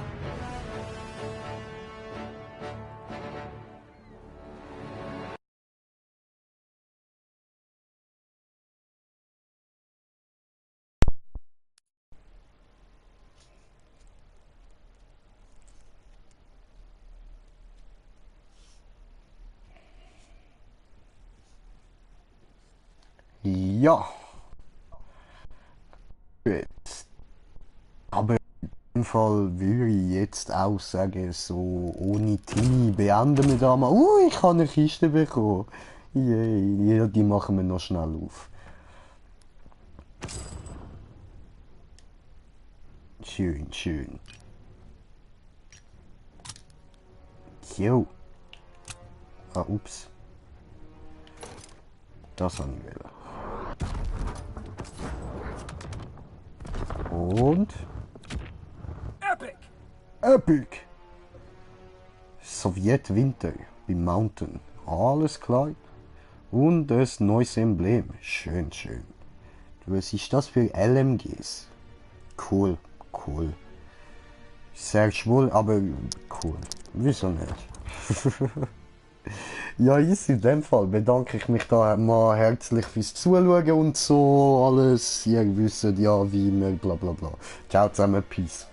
Ja. Gut. Aber im Fall würde ich jetzt auch sagen, so ohne Timmy beenden wir da mal. Ich habe eine Kiste bekommen. Yay, ja, die machen wir noch schnell auf. Schön, schön. Jo. Ah, ups. Das haben wir. Und Epic! Epic! Sowjetwinter im Mountain. Alles klar. Und das neues Emblem. Schön, schön. Was ist das für LMGs? Cool, cool. Sehr schwul, aber cool. Wieso nicht? Ja, in dem Fall bedanke ich mich da mal herzlich fürs Zuschauen und so alles. Ihr wisst ja wie immer, bla bla bla. Ciao zusammen, Peace.